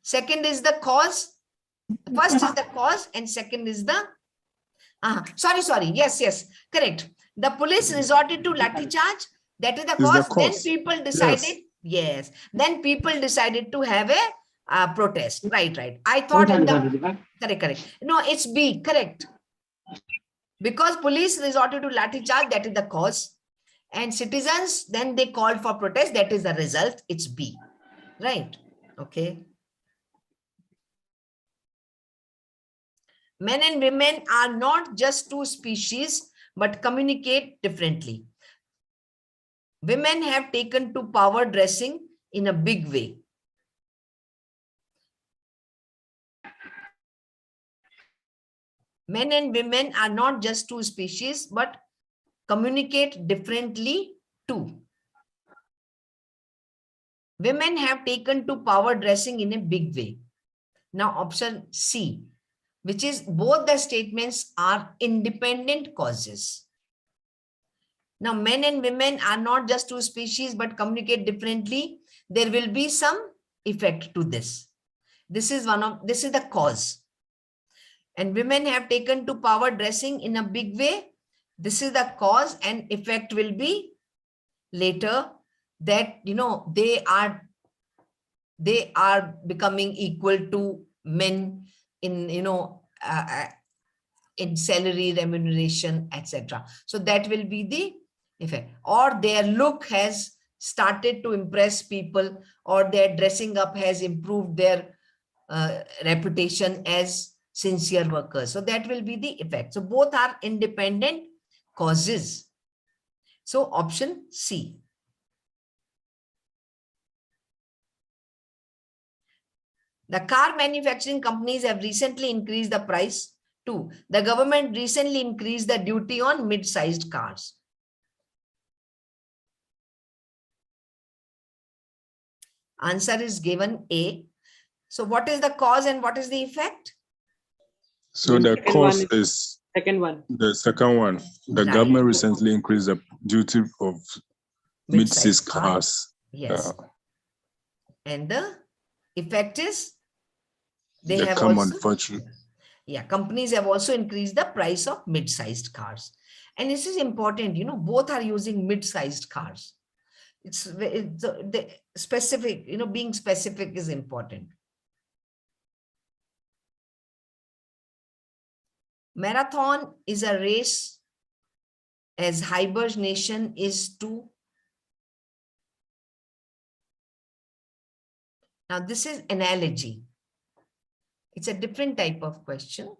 Second is the cause. First is the cause and second is the, sorry. Yes, correct. The police resorted to lathi charge. That is the Is the cause. Then cause. people decided, yes. Then people decided to have a protest. Right. I thought in the, correct. No, it's B, correct. Because police resorted to lathi charge, that is the cause. And citizens, then they called for protest, that is the result, it's B. Right, okay. Men and women are not just two species, but communicate differently. Women have taken to power dressing in a big way. Men and women are not just two species, but communicate differently too. Women have taken to power dressing in a big way. Now option C, which is both the statements are independent causes. Now men and women are not just two species, but communicate differently. There will be some effect to this. This is the cause. And women have taken to power dressing in a big way. This is the cause, and effect will be later that, they are becoming equal to men in, in salary, remuneration, etc. So that will be the effect. Or their look has started to impress people, or their dressing up has improved their reputation as sincere workers. So that will be the effect. So both are independent causes. So option C. The car manufacturing companies have recently increased the price too. The government recently increased the duty on mid-sized cars. Answer is given A. So what is the cause and what is the effect? So the cause is Second one. the second one. The Right. government recently increased the duty of mid-sized car. cars. Yes. And the effect is they The have car also, manufacturing. yeah, companies have also increased the price of mid-sized cars. And this is important, both are using mid-sized cars. It's the specific, being specific is important. Marathon is a race as hibernation is to. Now this is analogy. It's a different type of question.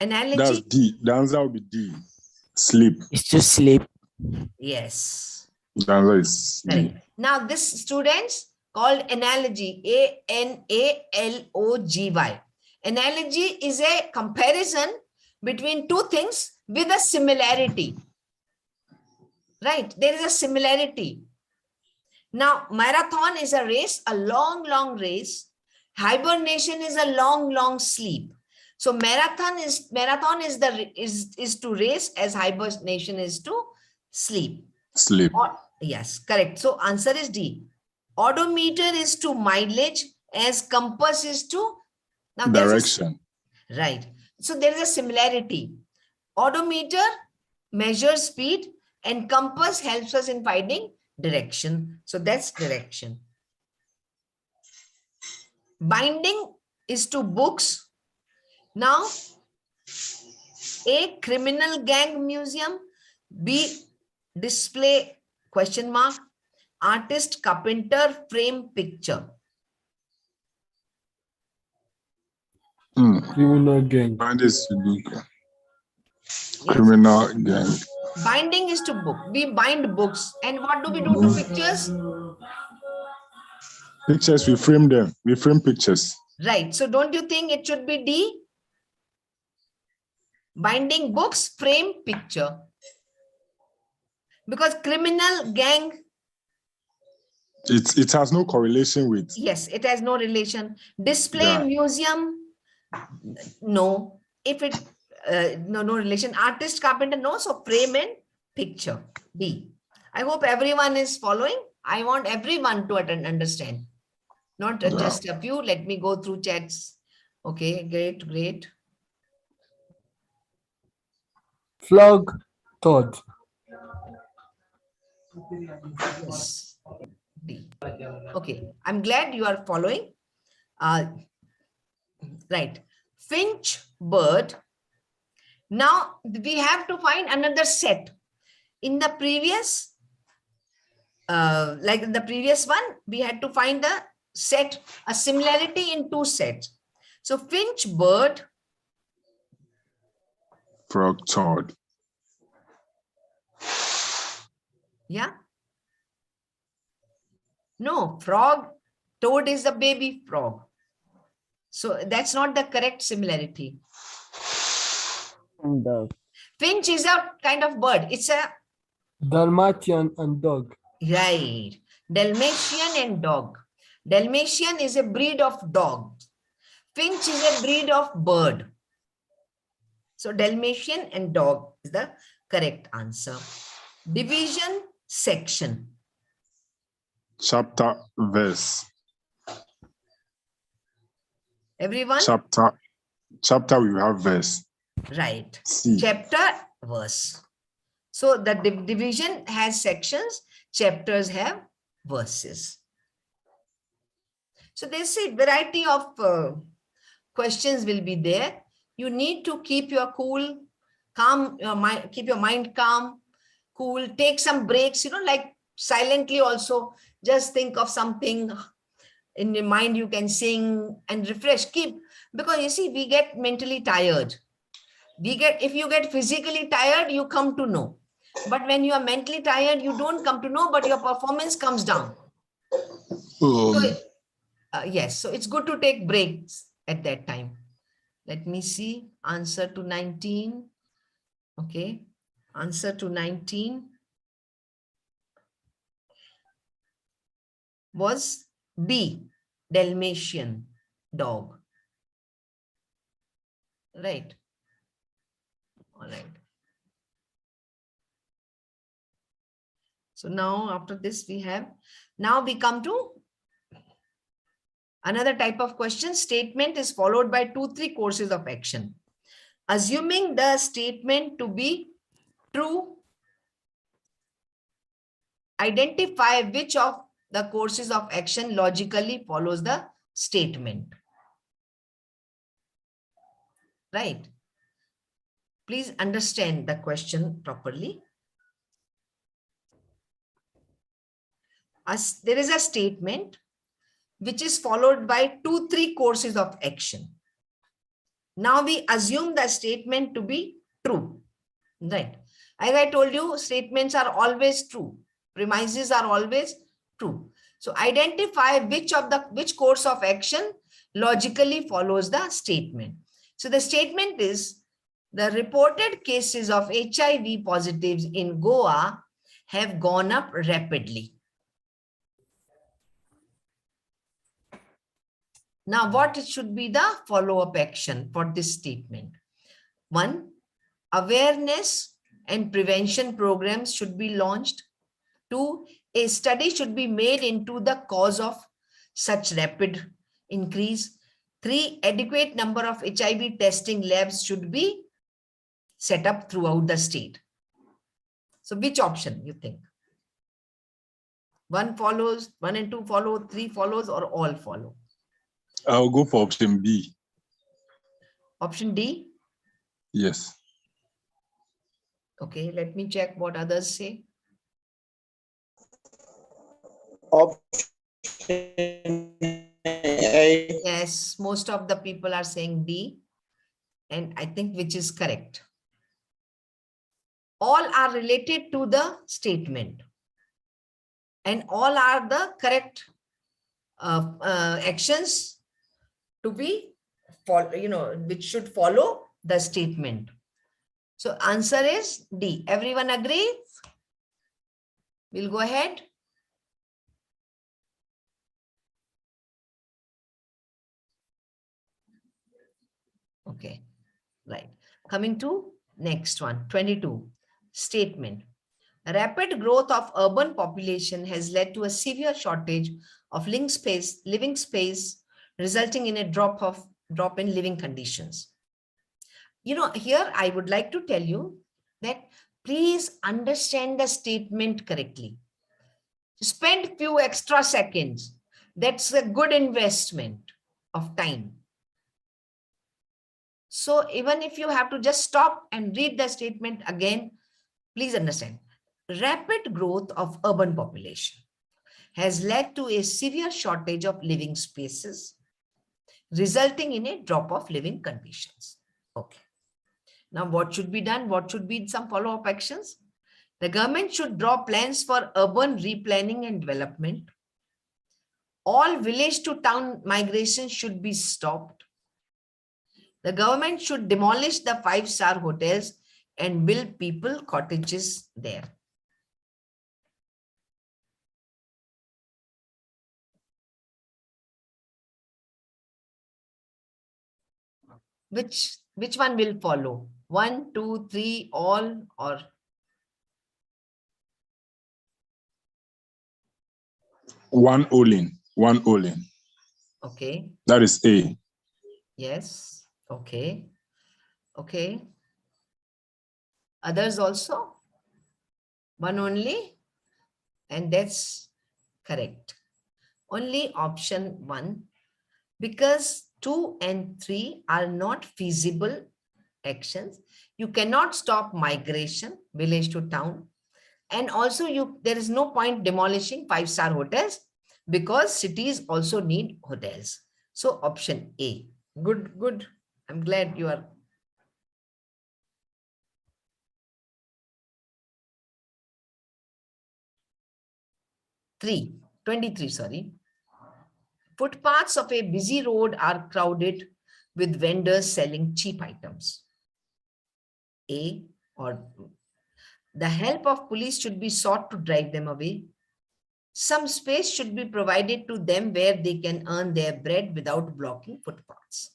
Analogy. That's D. The answer will be D. Sleep. It's just sleep. Yes. The answer is D. Correct. Now this students called analogy, A-N-A-L-O-G-Y. Analogy is a comparison between two things with a similarity. Right? There is a similarity. Now, marathon is a race, a long, long race. Hibernation is a long, long sleep. So marathon is to race as hibernation is to sleep. Sleep. Yes, correct. So answer is D. Odometer is to mileage as compass is to Direction. Right. So there is a similarity. Odometer measures speed and compass helps us in finding direction. So that's direction. Binding is to books. Now, A, criminal gang museum. B, display question mark. Artist, carpenter, frame, picture. Criminal gang. Find this to look. Yes. Criminal gang. Binding is to book. We bind books. And what do we do to pictures? Pictures, we frame them. We frame pictures. Right. So don't you think it should be D? Binding books, frame, picture. Because criminal gang, It has no correlation with. yes, it has no relation. Display Yeah. museum, no. If it, no relation. Artist, carpenter, no. So frame and picture, D. I hope everyone is following. I want everyone to understand. Not just a few. Let me go through chats. Okay, great, great. Flog Todd. Yes, D. Okay, I'm glad you are following. Right. Finch bird. Now we have to find another set. In the previous, like in the previous one, we had to find a set, a similarity in two sets. So finch bird. Frog Todd. Yeah. No, frog, toad is the baby frog. So that's not the correct similarity. And dog. Finch is a kind of bird. It's a, Dalmatian and dog. right, Dalmatian and dog. Dalmatian is a breed of dog. Finch is a breed of bird. So Dalmatian and dog is the correct answer. Division, section. Chapter, verse. Everyone? Chapter, we have verse. Right. C. Chapter, verse. So the division has sections, chapters have verses. So there's a variety of questions will be there. You need to keep your cool, calm, your mind, keep your mind calm, cool, take some breaks, like silently also, just think of something in your mind, you can sing and refresh, because you see, we get mentally tired. If you get physically tired, you come to know. But when you are mentally tired, you don't come to know, but your performance comes down. So, yes, so it's good to take breaks at that time. Let me see, answer to 19. Okay, answer to 19 was B, Dalmatian dog. Right. All right. So now after this we come to another type of question. Statement is followed by 2-3 courses of action. Assuming the statement to be true, identify which of the courses of action logically follows the statement. Right. Please understand the question properly. As there is a statement which is followed by 2-3 courses of action. Now we assume the statement to be true, right? As I told you, statements are always true. Premises are always true. So identify which course of action logically follows the statement. So the statement is the reported cases of HIV positives in Goa have gone up rapidly. Now, what should be the follow-up action for this statement? 1, awareness and prevention programs should be launched. 2, a study should be made into the cause of such rapid increase. 3, adequate number of HIV testing labs should be set up throughout the state. So which option you think? 1 follows, 1 and 2 follow, 3 follows, or all follow? I'll go for option B. Option D? Yes. Okay, let me check what others say. Yes, most of the people are saying D, and I think which is correct. All are related to the statement, and all are the correct actions to be follow, which should follow the statement. So answer is D. Everyone agrees? We'll go ahead. Okay, right. Coming to next one, 22. Statement. Rapid growth of urban population has led to a severe shortage of living space, resulting in a drop in living conditions. Here I would like to tell you that please understand the statement correctly. Spend few extra seconds. That's a good investment of time. So even if you have to just stop and read the statement again, please understand. Rapid growth of urban population has led to a severe shortage of living spaces, resulting in a drop of living conditions. Okay. Now, what should be done? What should be some follow-up actions? The government should draw plans for urban replanning and development. All village to town migration should be stopped. The government should demolish the 5-star hotels and build people cottages there. Which one will follow? 1, 2, 3, all, or? One Olin. Okay. That is A. Yes. Okay. Okay. Others also? One only? And that's correct. Only option 1, because 2 and 3 are not feasible actions. You cannot stop migration, village to town. And also there is no point demolishing 5-star hotels because cities also need hotels. So option A. Good, good. I'm glad you are. Three, 23, sorry. Footpaths of a busy road are crowded with vendors selling cheap items. A, or the help of police should be sought to drive them away. Some space should be provided to them where they can earn their bread without blocking footpaths.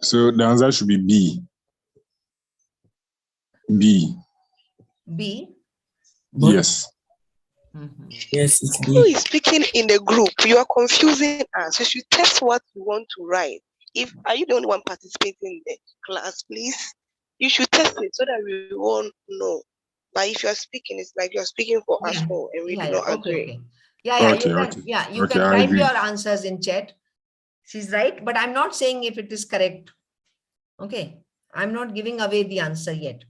So the answer should be B. B. B. Yes. Yes, it's Who B. is speaking in a group? You are confusing us. You should test what you want to write. Are you the only one participating in the class, please? You should test it so that we won't know. But if you are speaking, it's like you are speaking for us all, and we do not agree. Okay. You Okay, can I type agree. your answers in chat. She's right, but I'm not saying if it is correct. Okay. I'm not giving away the answer yet.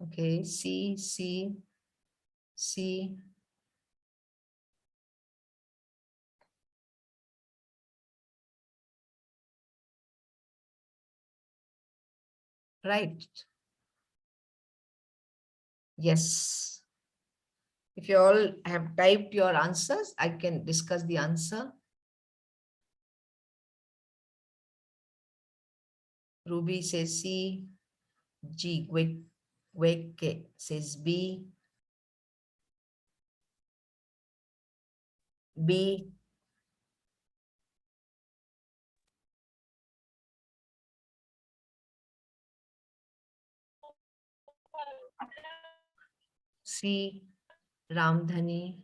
Okay, C. Right. Yes. If you all have typed your answers, I can discuss the answer. Ruby says C. G. Gweke says B. B. C. Ramdhani.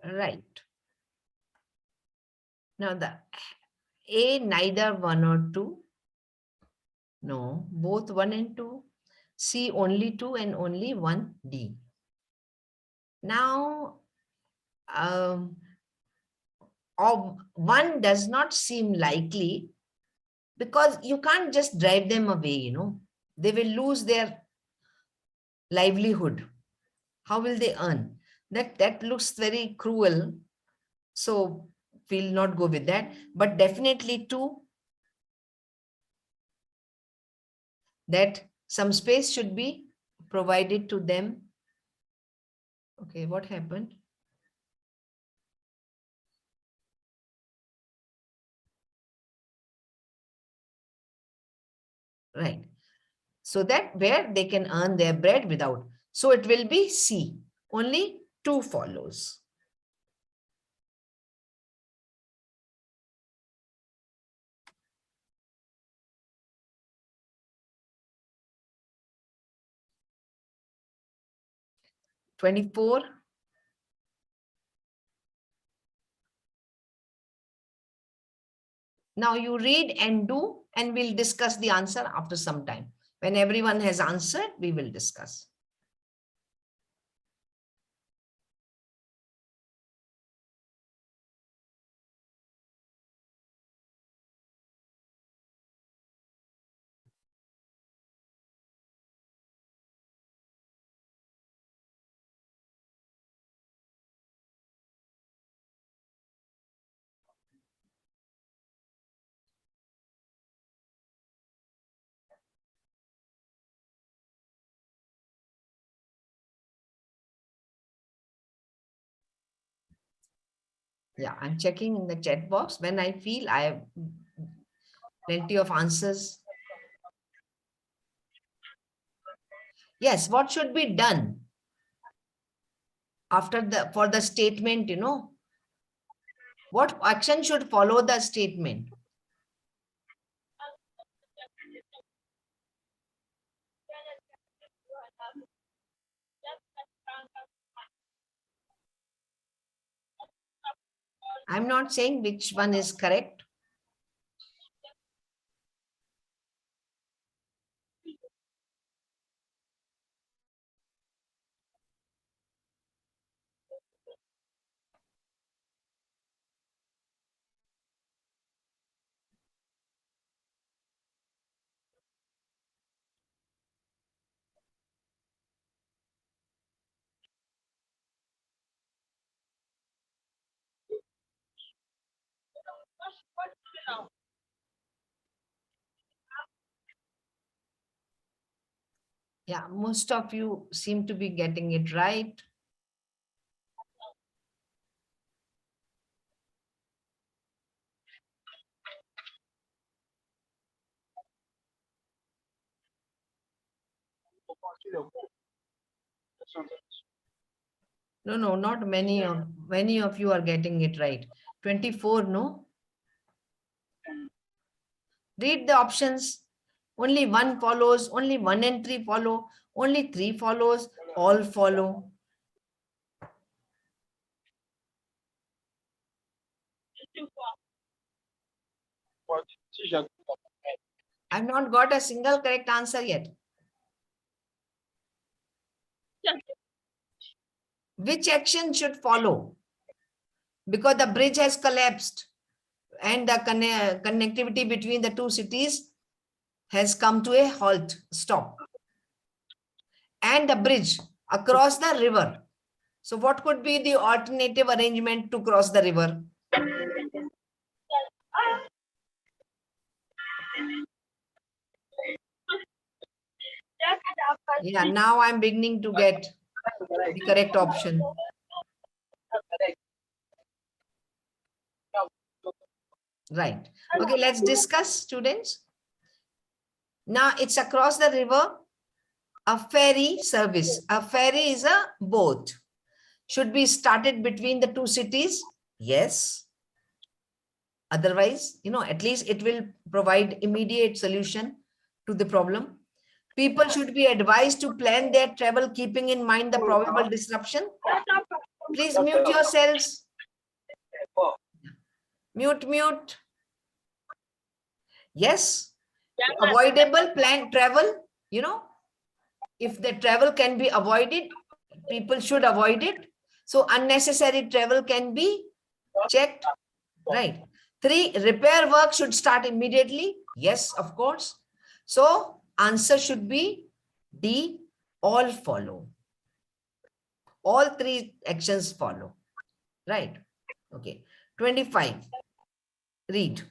Right. Now the A, neither 1 or 2. No, both 1 and 2. C, only 2 and only 1 D. Now, one does not seem likely because you can't just drive them away, They will lose their livelihood. How will they earn? That looks very cruel. So we'll not go with that. But definitely 2, that some space should be provided to them. Okay, what happened? Right. So that where they can earn their bread without. So it will be C. Only 2 follows. (24). Now you read and do, and we'll discuss the answer after some time. When everyone has answered, we will discuss. Yeah, I'm checking in the chat box. When I feel I have plenty of answers. Yes, what should be done after for the statement, What action should follow the statement? I'm not saying which one is correct. Yeah, most of you seem to be getting it right. No, not many of you are getting it right. 24, no? Read the options. Only 1 follows, only 1 and 3 follow, only 3 follows, all follow. I've not got a single correct answer yet. Which action should follow? Because the bridge has collapsed and the connectivity between the 2 cities has come to a halt, stop. And the bridge across the river. So what could be the alternative arrangement to cross the river? Yeah, now I'm beginning to get the correct option. Right. Okay, let's discuss, students. Now it's across the river, a ferry service. A ferry is a boat. Should be started between the two cities? Yes. Otherwise, at least it will provide immediate solution to the problem. People should be advised to plan their travel keeping in mind the probable disruption. Please mute yourselves. Mute. Yes. Avoidable plan travel, if the travel can be avoided, people should avoid it. So unnecessary travel can be checked, right? 3, repair work should start immediately. Yes, of course. So answer should be D, all follow. All 3 actions follow, right? Okay. 25, read.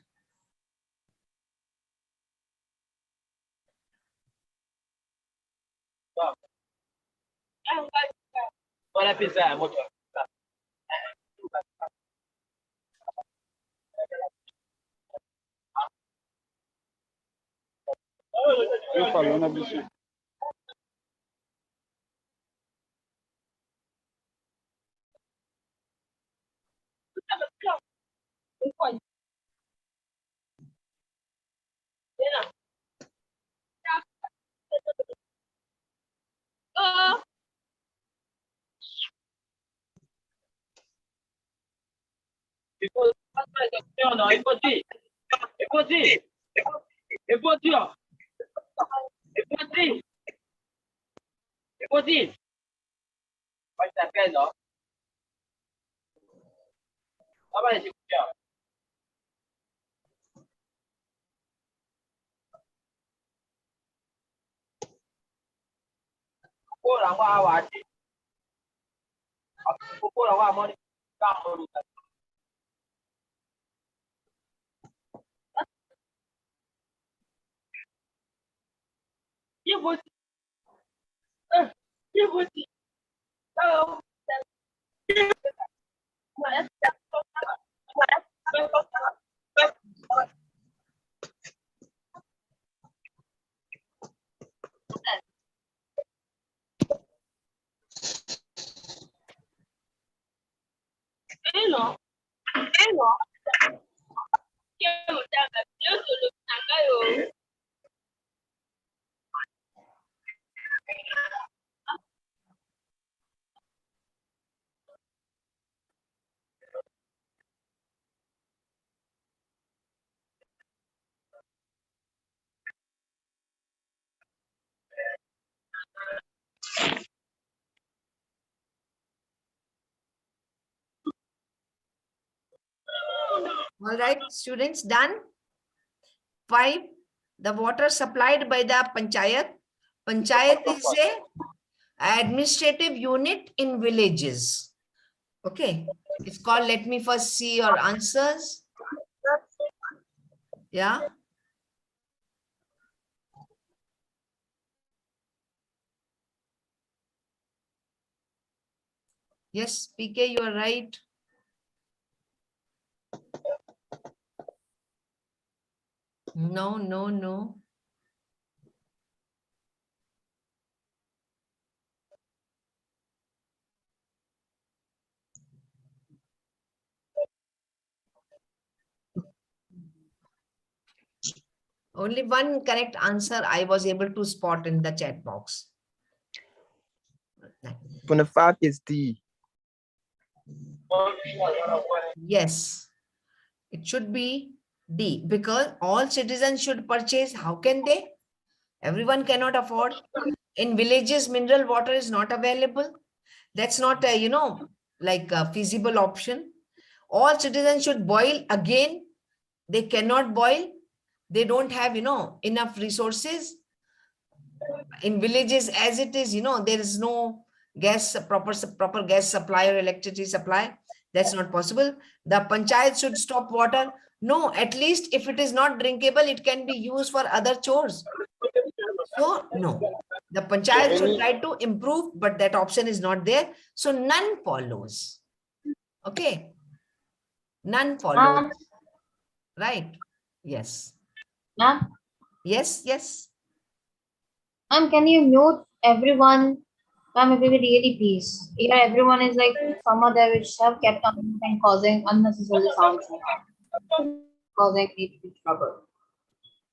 All right, students, done. 5, the water supplied by the panchayat. Panchayat is a administrative unit in villages. Okay, it's called, let me first see your answers. Yeah. Yes, PK, you are right. No. Only one correct answer I was able to spot in the chat box. 25 is D. Yes, it should be D, because all citizens should purchase. How can they? Everyone cannot afford. In villages, mineral water is not available. That's not a, like a feasible option. All citizens should boil again. They cannot boil. They don't have, enough resources. In villages, as it is, there is no gas, proper gas supply or electricity supply. That's not possible. The panchayat should stop water. No, at least if it is not drinkable, it can be used for other chores. So no, the panchayat should try to improve, but that option is not there. So none follows. Okay. None follows. Right. Yes. Ma'am, Yes. Yes. can you mute everyone? Ma'am, if you could really please. Here everyone is like some other which have kept on and causing unnecessary sounds, causing me to be trouble.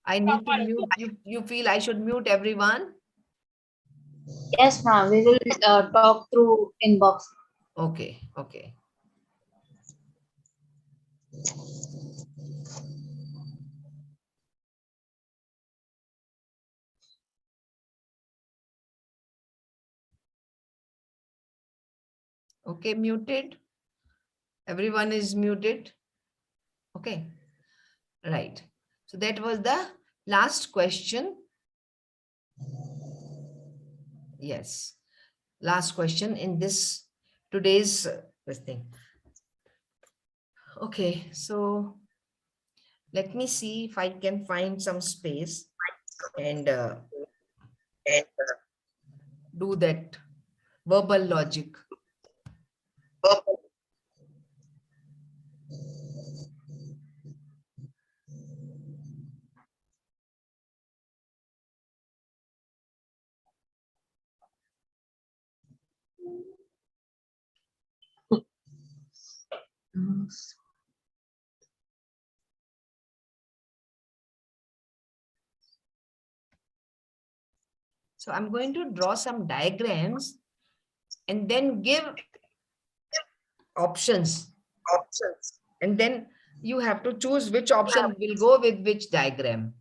I need to mute. You feel I should mute everyone? Yes, ma'am. We will talk through inbox. Okay. Okay. Okay, muted. Everyone is muted. Okay. Right. So that was the last question. Yes. Last question in this today's this thing. Okay. So let me see if I can find some space and do that verbal logic. So I'm going to draw some diagrams and then give options. And then you have to choose which option will go with which diagram.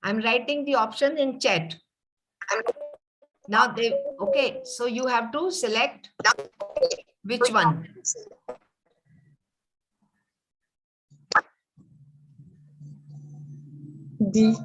I'm writing the option in chat. Now okay, so you have to select which one. D.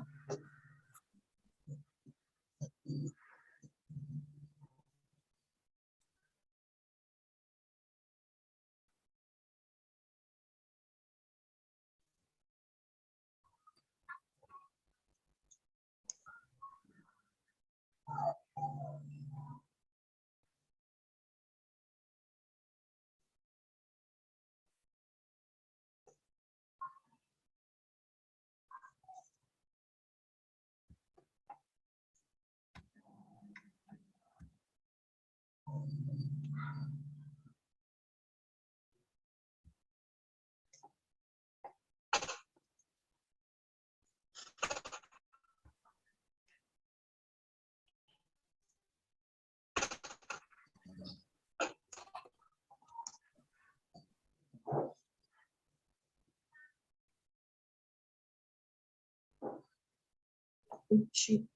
Cheap.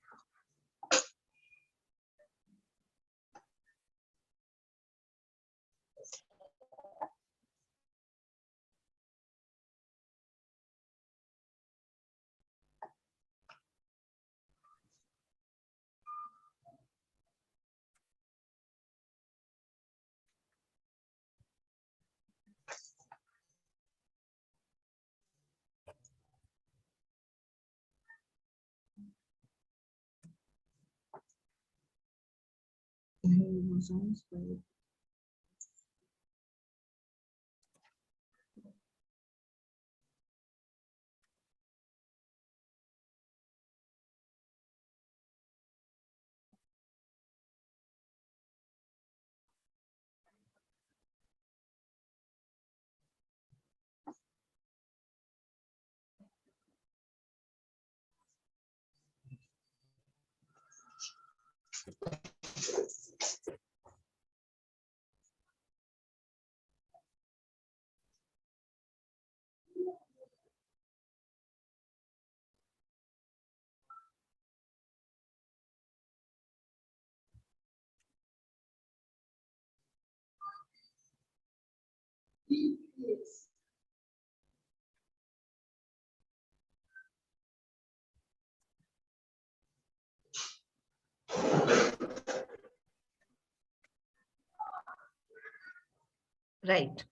Right.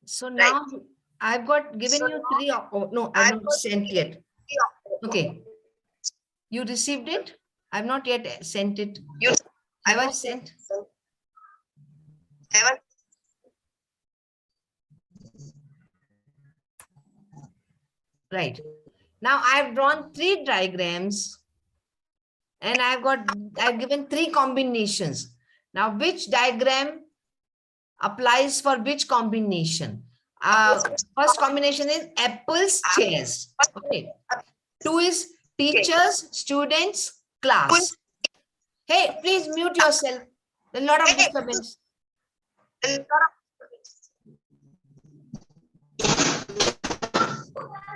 So now I've got given you three. Oh, no, I've not sent yet. Okay. You received it? I've not yet sent it. I was sent. Right. Now I've drawn three diagrams and I've given three combinations. Now, which diagram applies for which combination? First combination is apples, chairs. Okay. 2 is teachers, students, class. Hey, please mute yourself. There's a lot of disturbance. I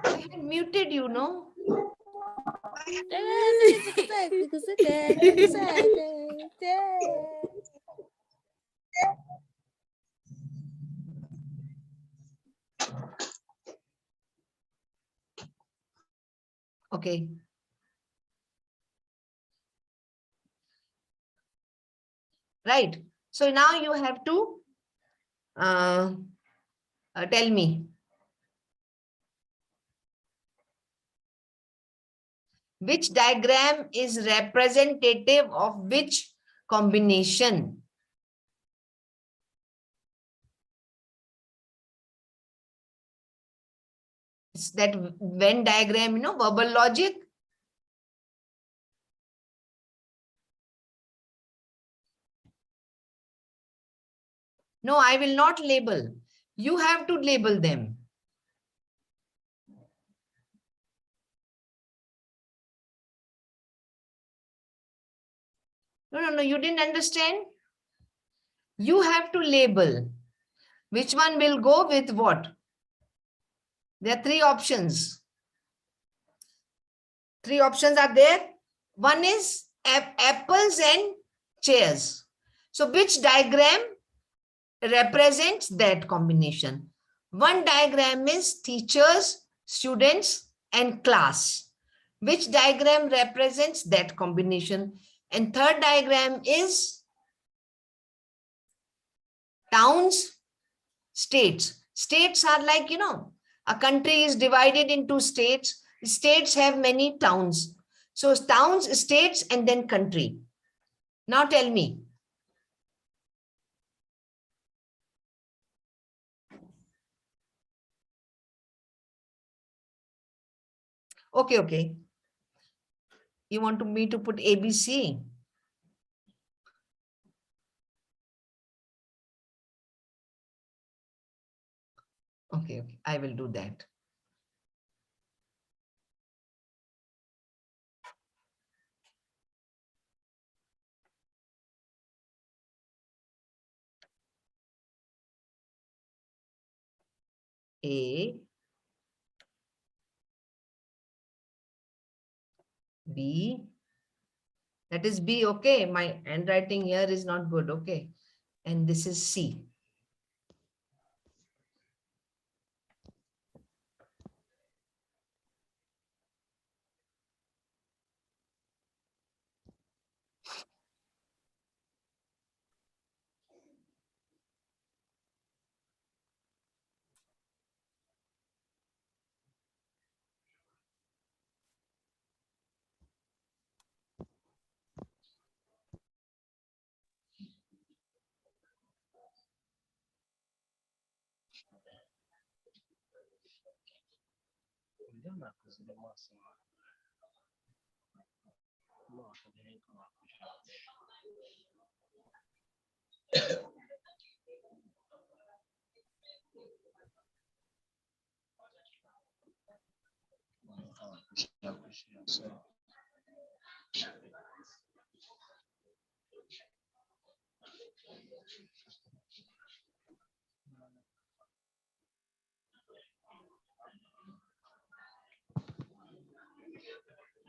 had muted you, no? Okay. Right. So now you have to tell me. Which diagram is representative of which combination? It's that Venn diagram, verbal logic. No, I will not label. You have to label them. No, you didn't understand. You have to label. Which one will go with what? There are three options. Three options are there. One is apples and chairs. So which diagram represents that combination? One diagram is teachers, students, and class. Which diagram represents that combination? And third diagram is towns, states. States are like, a country is divided into states. States have many towns. So towns, states, and then country. Now tell me. Okay. You want me to put ABC? Okay, I will do that. A, B, that is B, okay. My handwriting here is not good, okay. And this is C.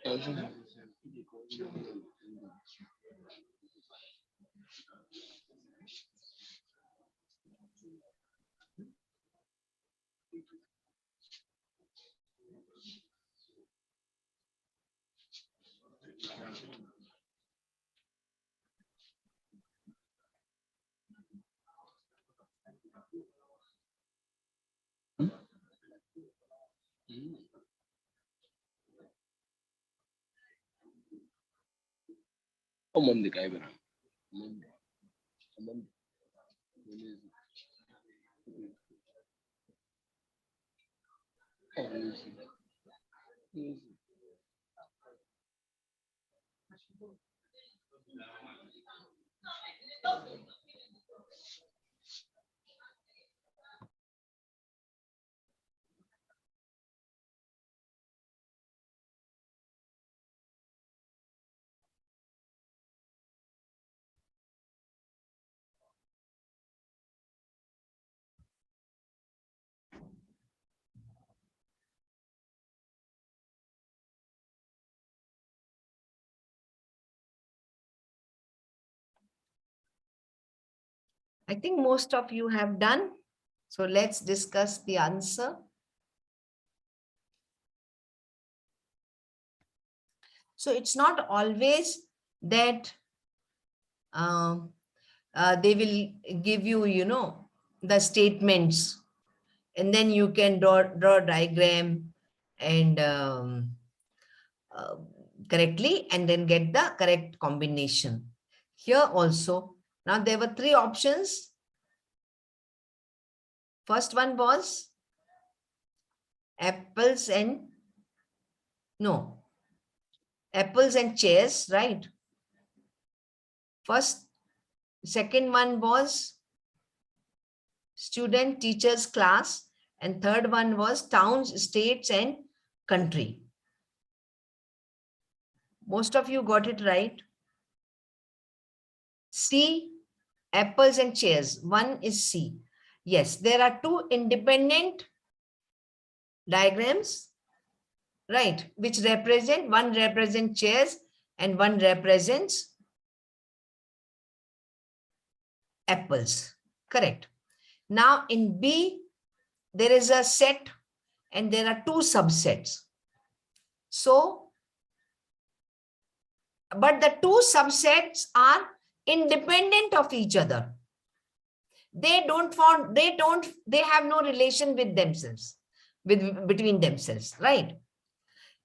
I think most of you have done. So let's discuss the answer. So it's not always that they will give you, the statements, and then you can draw a diagram and correctly, and then get the correct combination. Here also, now there were 3 options. First one was apples and chairs, right? Second one was student, teachers, class, and third one was towns, states, and country. Most of you got it right. C, apples and chairs. One is C. Yes, there are 2 independent diagrams, right, which represent, one represents chairs and one represents apples. Correct. Now in B, there is a set and there are 2 subsets. So, but the 2 subsets are independent of each other. They have no relation with themselves, between themselves, right?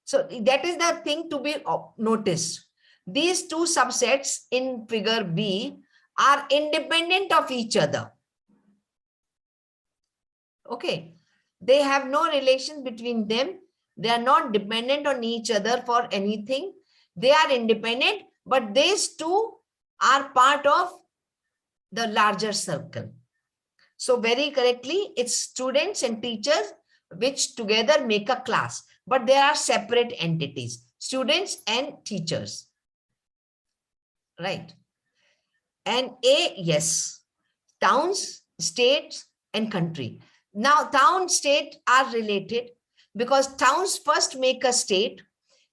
So that is the thing to be noticed. These 2 subsets in figure B are independent of each other. Okay. They have no relation between them. They are not dependent on each other for anything. They are independent, but these 2 are part of the larger circle. So very correctly, it's students and teachers which together make a class, but they are separate entities, students and teachers. Right. And A, yes, towns, states, and country. Now, town, state are related because towns first make a state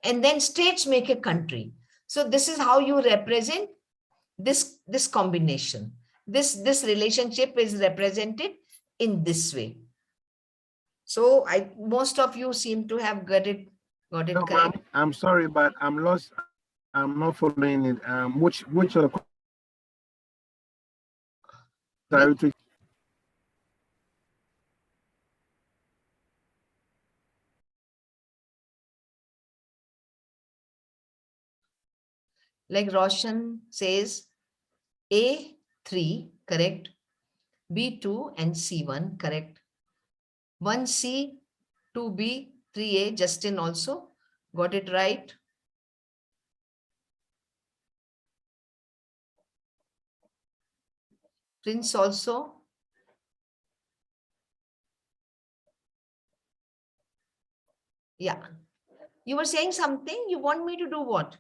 and then states make a country. So this is how you represent this combination. This relationship is represented in this way. So most of you seem to have got it correct. I'm sorry, but I'm lost. I'm not following it. Which like Roshan says, A3, correct. B2 and C1, correct. 1C, 2B, 3A, Justin also got it right. Prince also. Yeah. You were saying something. You want me to do what?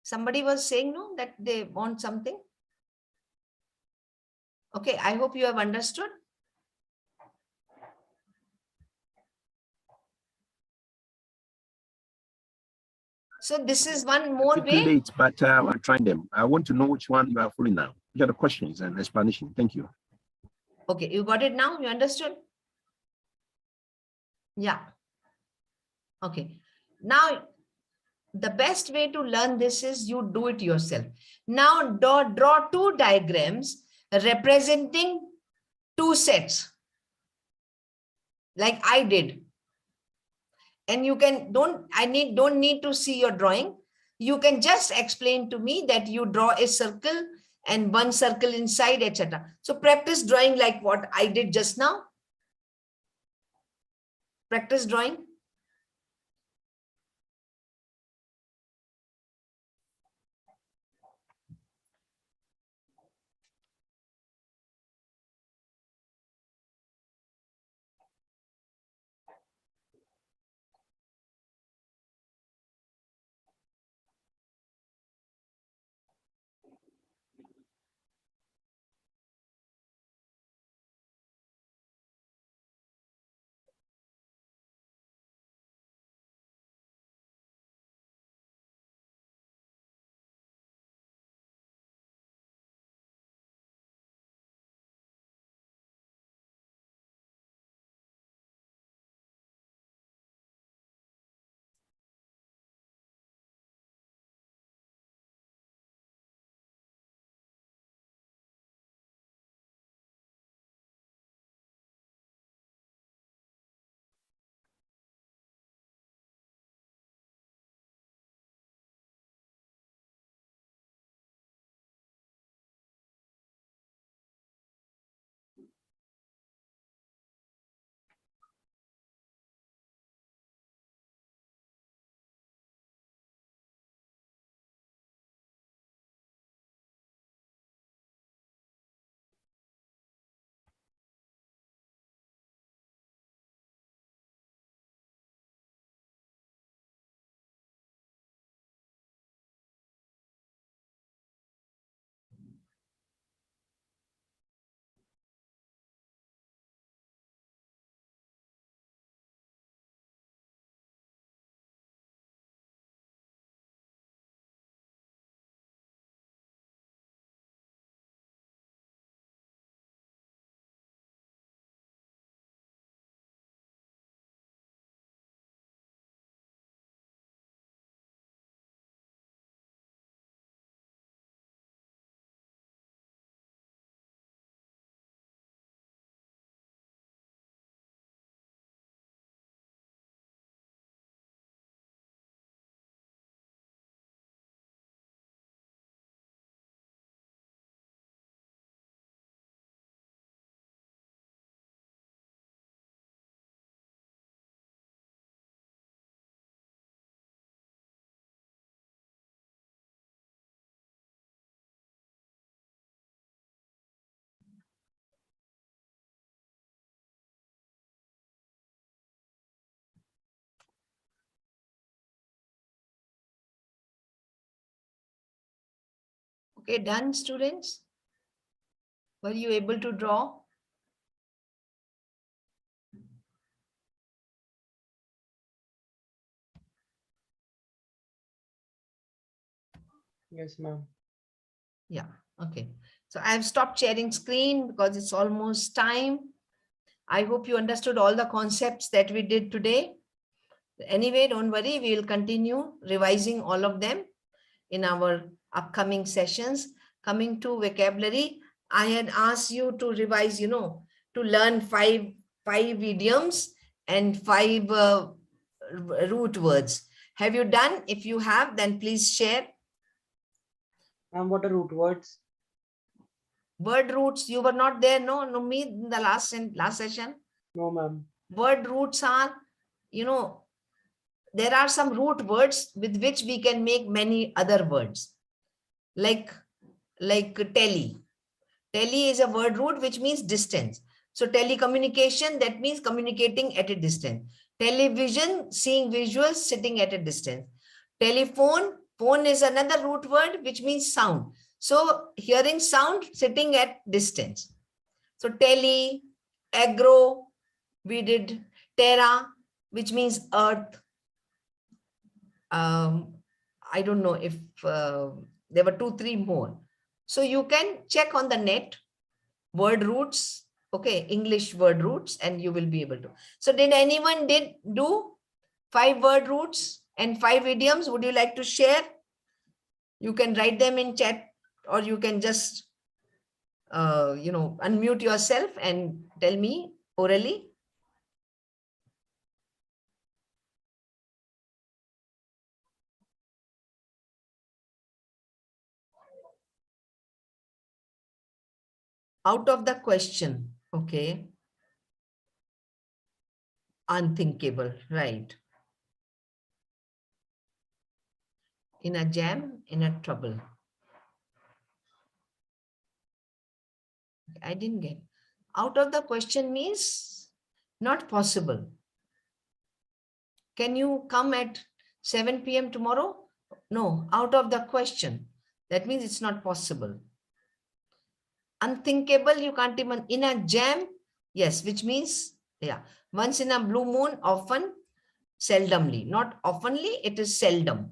Somebody was saying no, that they want something. Okay, I hope you have understood. So this is one more Little way. late, but I'll try them. I want to know which one you are following now. Which are the questions and explanation? Thank you. Okay, you got it now? You understood? Yeah. Okay. Now, the best way to learn this is you do it yourself. Now, draw two diagrams representing two sets, like I did. And you can, don't need to see your drawing. You can just explain to me that you draw a circle and one circle inside, etc. So practice drawing like what I did just now. Practice drawing. Okay, done, students? Were you able to draw? Yes, ma'am. Yeah, okay. So I have stopped sharing screen because it's almost time. I hope you understood all the concepts that we did today. Anyway, don't worry, we will continue revising all of them in our upcoming sessions. Coming to vocabulary, I had asked you to revise, to learn five idioms and 5 root words. Have you done? If you have, then please share. Ma'am, what are root words? Word roots, you were not there, no, me in the last session. No, ma'am. Word roots are, there are some root words with which we can make many other words, like tele. Tele is a word root which means distance. So telecommunication, that means communicating at a distance. Television, seeing visuals, sitting at a distance. Telephone, phone is another root word which means sound. So hearing sound, sitting at distance. So tele, agro, we did terra, which means earth. I don't know if there were 2-3 more. So you can check on the net, word roots, okay, English word roots, and you will be able to. So did anyone do 5 word roots and 5 idioms? Would you like to share? You can write them in chat, or you can just, unmute yourself and tell me orally. Out of the question, okay. Unthinkable, right. In a jam, in a trouble. I didn't get. Out of the question means not possible. Can you come at 7 p.m. tomorrow? No, out of the question. That means it's not possible. Unthinkable, you can't even. In a jam, yes, which means, yeah, once in a blue moon, often, seldomly. Not oftenly, it is seldom.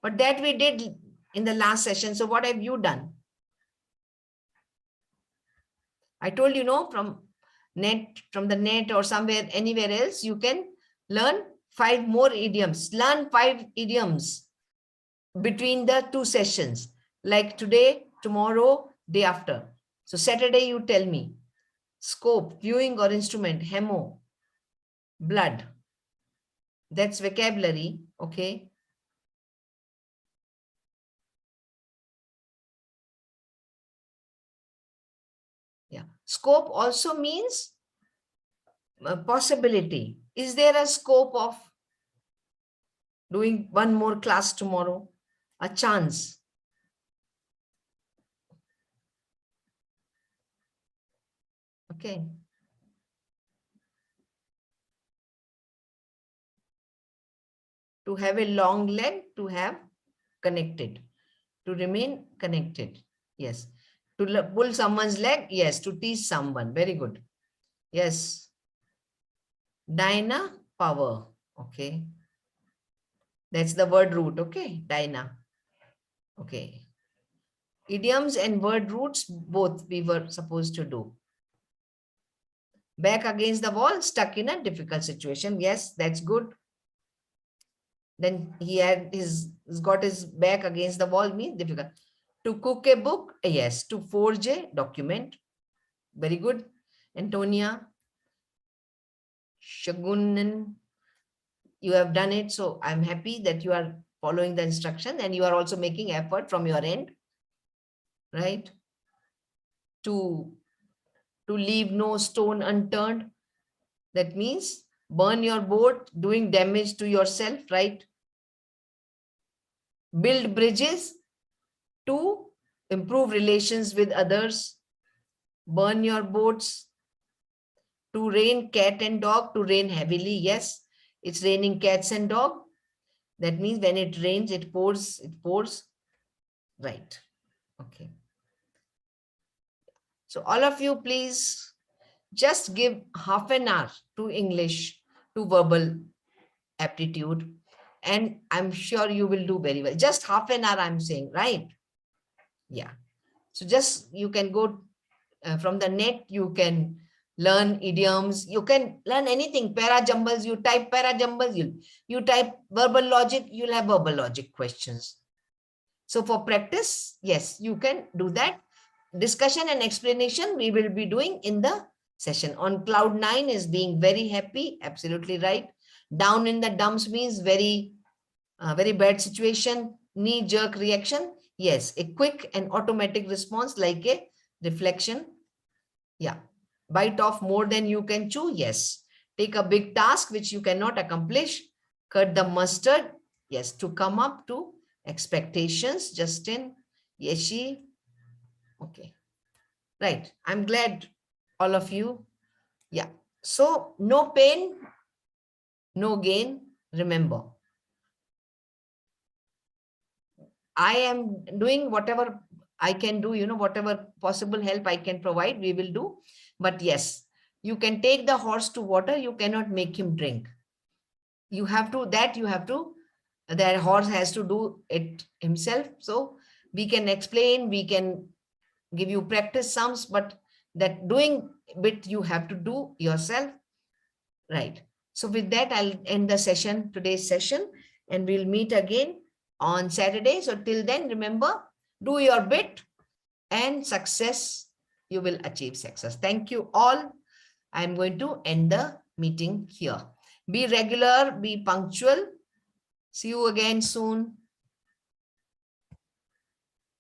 But that we did in the last session. So what have you done? I told you, no, from the net or somewhere, anywhere else, you can learn 5 more idioms. Learn 5 idioms between the 2 sessions, like today, tomorrow, day after. So Saturday, you tell me. Scope, viewing or instrument, hemo, blood. That's vocabulary, okay. Yeah. Scope also means possibility. Is there a scope of doing 1 more class tomorrow? A chance. Okay. To have a long leg, to have connected. To remain connected. Yes. To pull someone's leg. Yes. To teach someone. Very good. Yes. Dyna, power. Okay. That's the word root. Okay. Dyna. Okay. Idioms and word roots, both we were supposed to do. Back against the wall, stuck in a difficult situation. Yes, that's good. Then he's got his back against the wall, means difficult. To cook a book, yes. To forge a document. Very good. Antonia. Shagunan. You have done it. So I'm happy that you are following the instruction and you are also making effort from your end. Right? To leave no stone unturned. That means burn your boat, doing damage to yourself, right? Build bridges to improve relations with others. Burn your boats. To rain cat and dog, to rain heavily. Yes, it's raining cats and dog. That means when it rains, it pours, right? Okay. So all of you, please just give half an hour to English, to verbal aptitude, and I'm sure you will do very well. Just half an hour, I'm saying, right? Yeah. So just, you can go from the net, you can learn idioms, you can learn anything. Para jumbles, you type para jumbles, you type verbal logic, you'll have verbal logic questions. So for practice, yes, you can do that. Discussion and explanation we will be doing in the session. On cloud 9 is being very happy, absolutely right. Down in the dumps means very bad situation. Knee-jerk reaction, yes. A quick and automatic response, like a reflection. Yeah. Bite off more than you can chew, yes. Take a big task which you cannot accomplish. Cut the mustard, yes. To come up to expectations. Justin, Yeshi. Okay. Right. I'm glad all of you. Yeah. So no pain, no gain. Remember, I am doing whatever I can do, whatever possible help I can provide, we will do. But yes, you can take the horse to water, you cannot make him drink. You have to That horse has to do it himself. So we can explain, we can give you practice sums, but that doing bit you have to do yourself. Right. So with that, I'll end the session, today's session, and we'll meet again on Saturday. So till then, remember, do your bit and success, you will achieve success. Thank you all. I'm going to end the meeting here. Be regular, be punctual. See you again soon.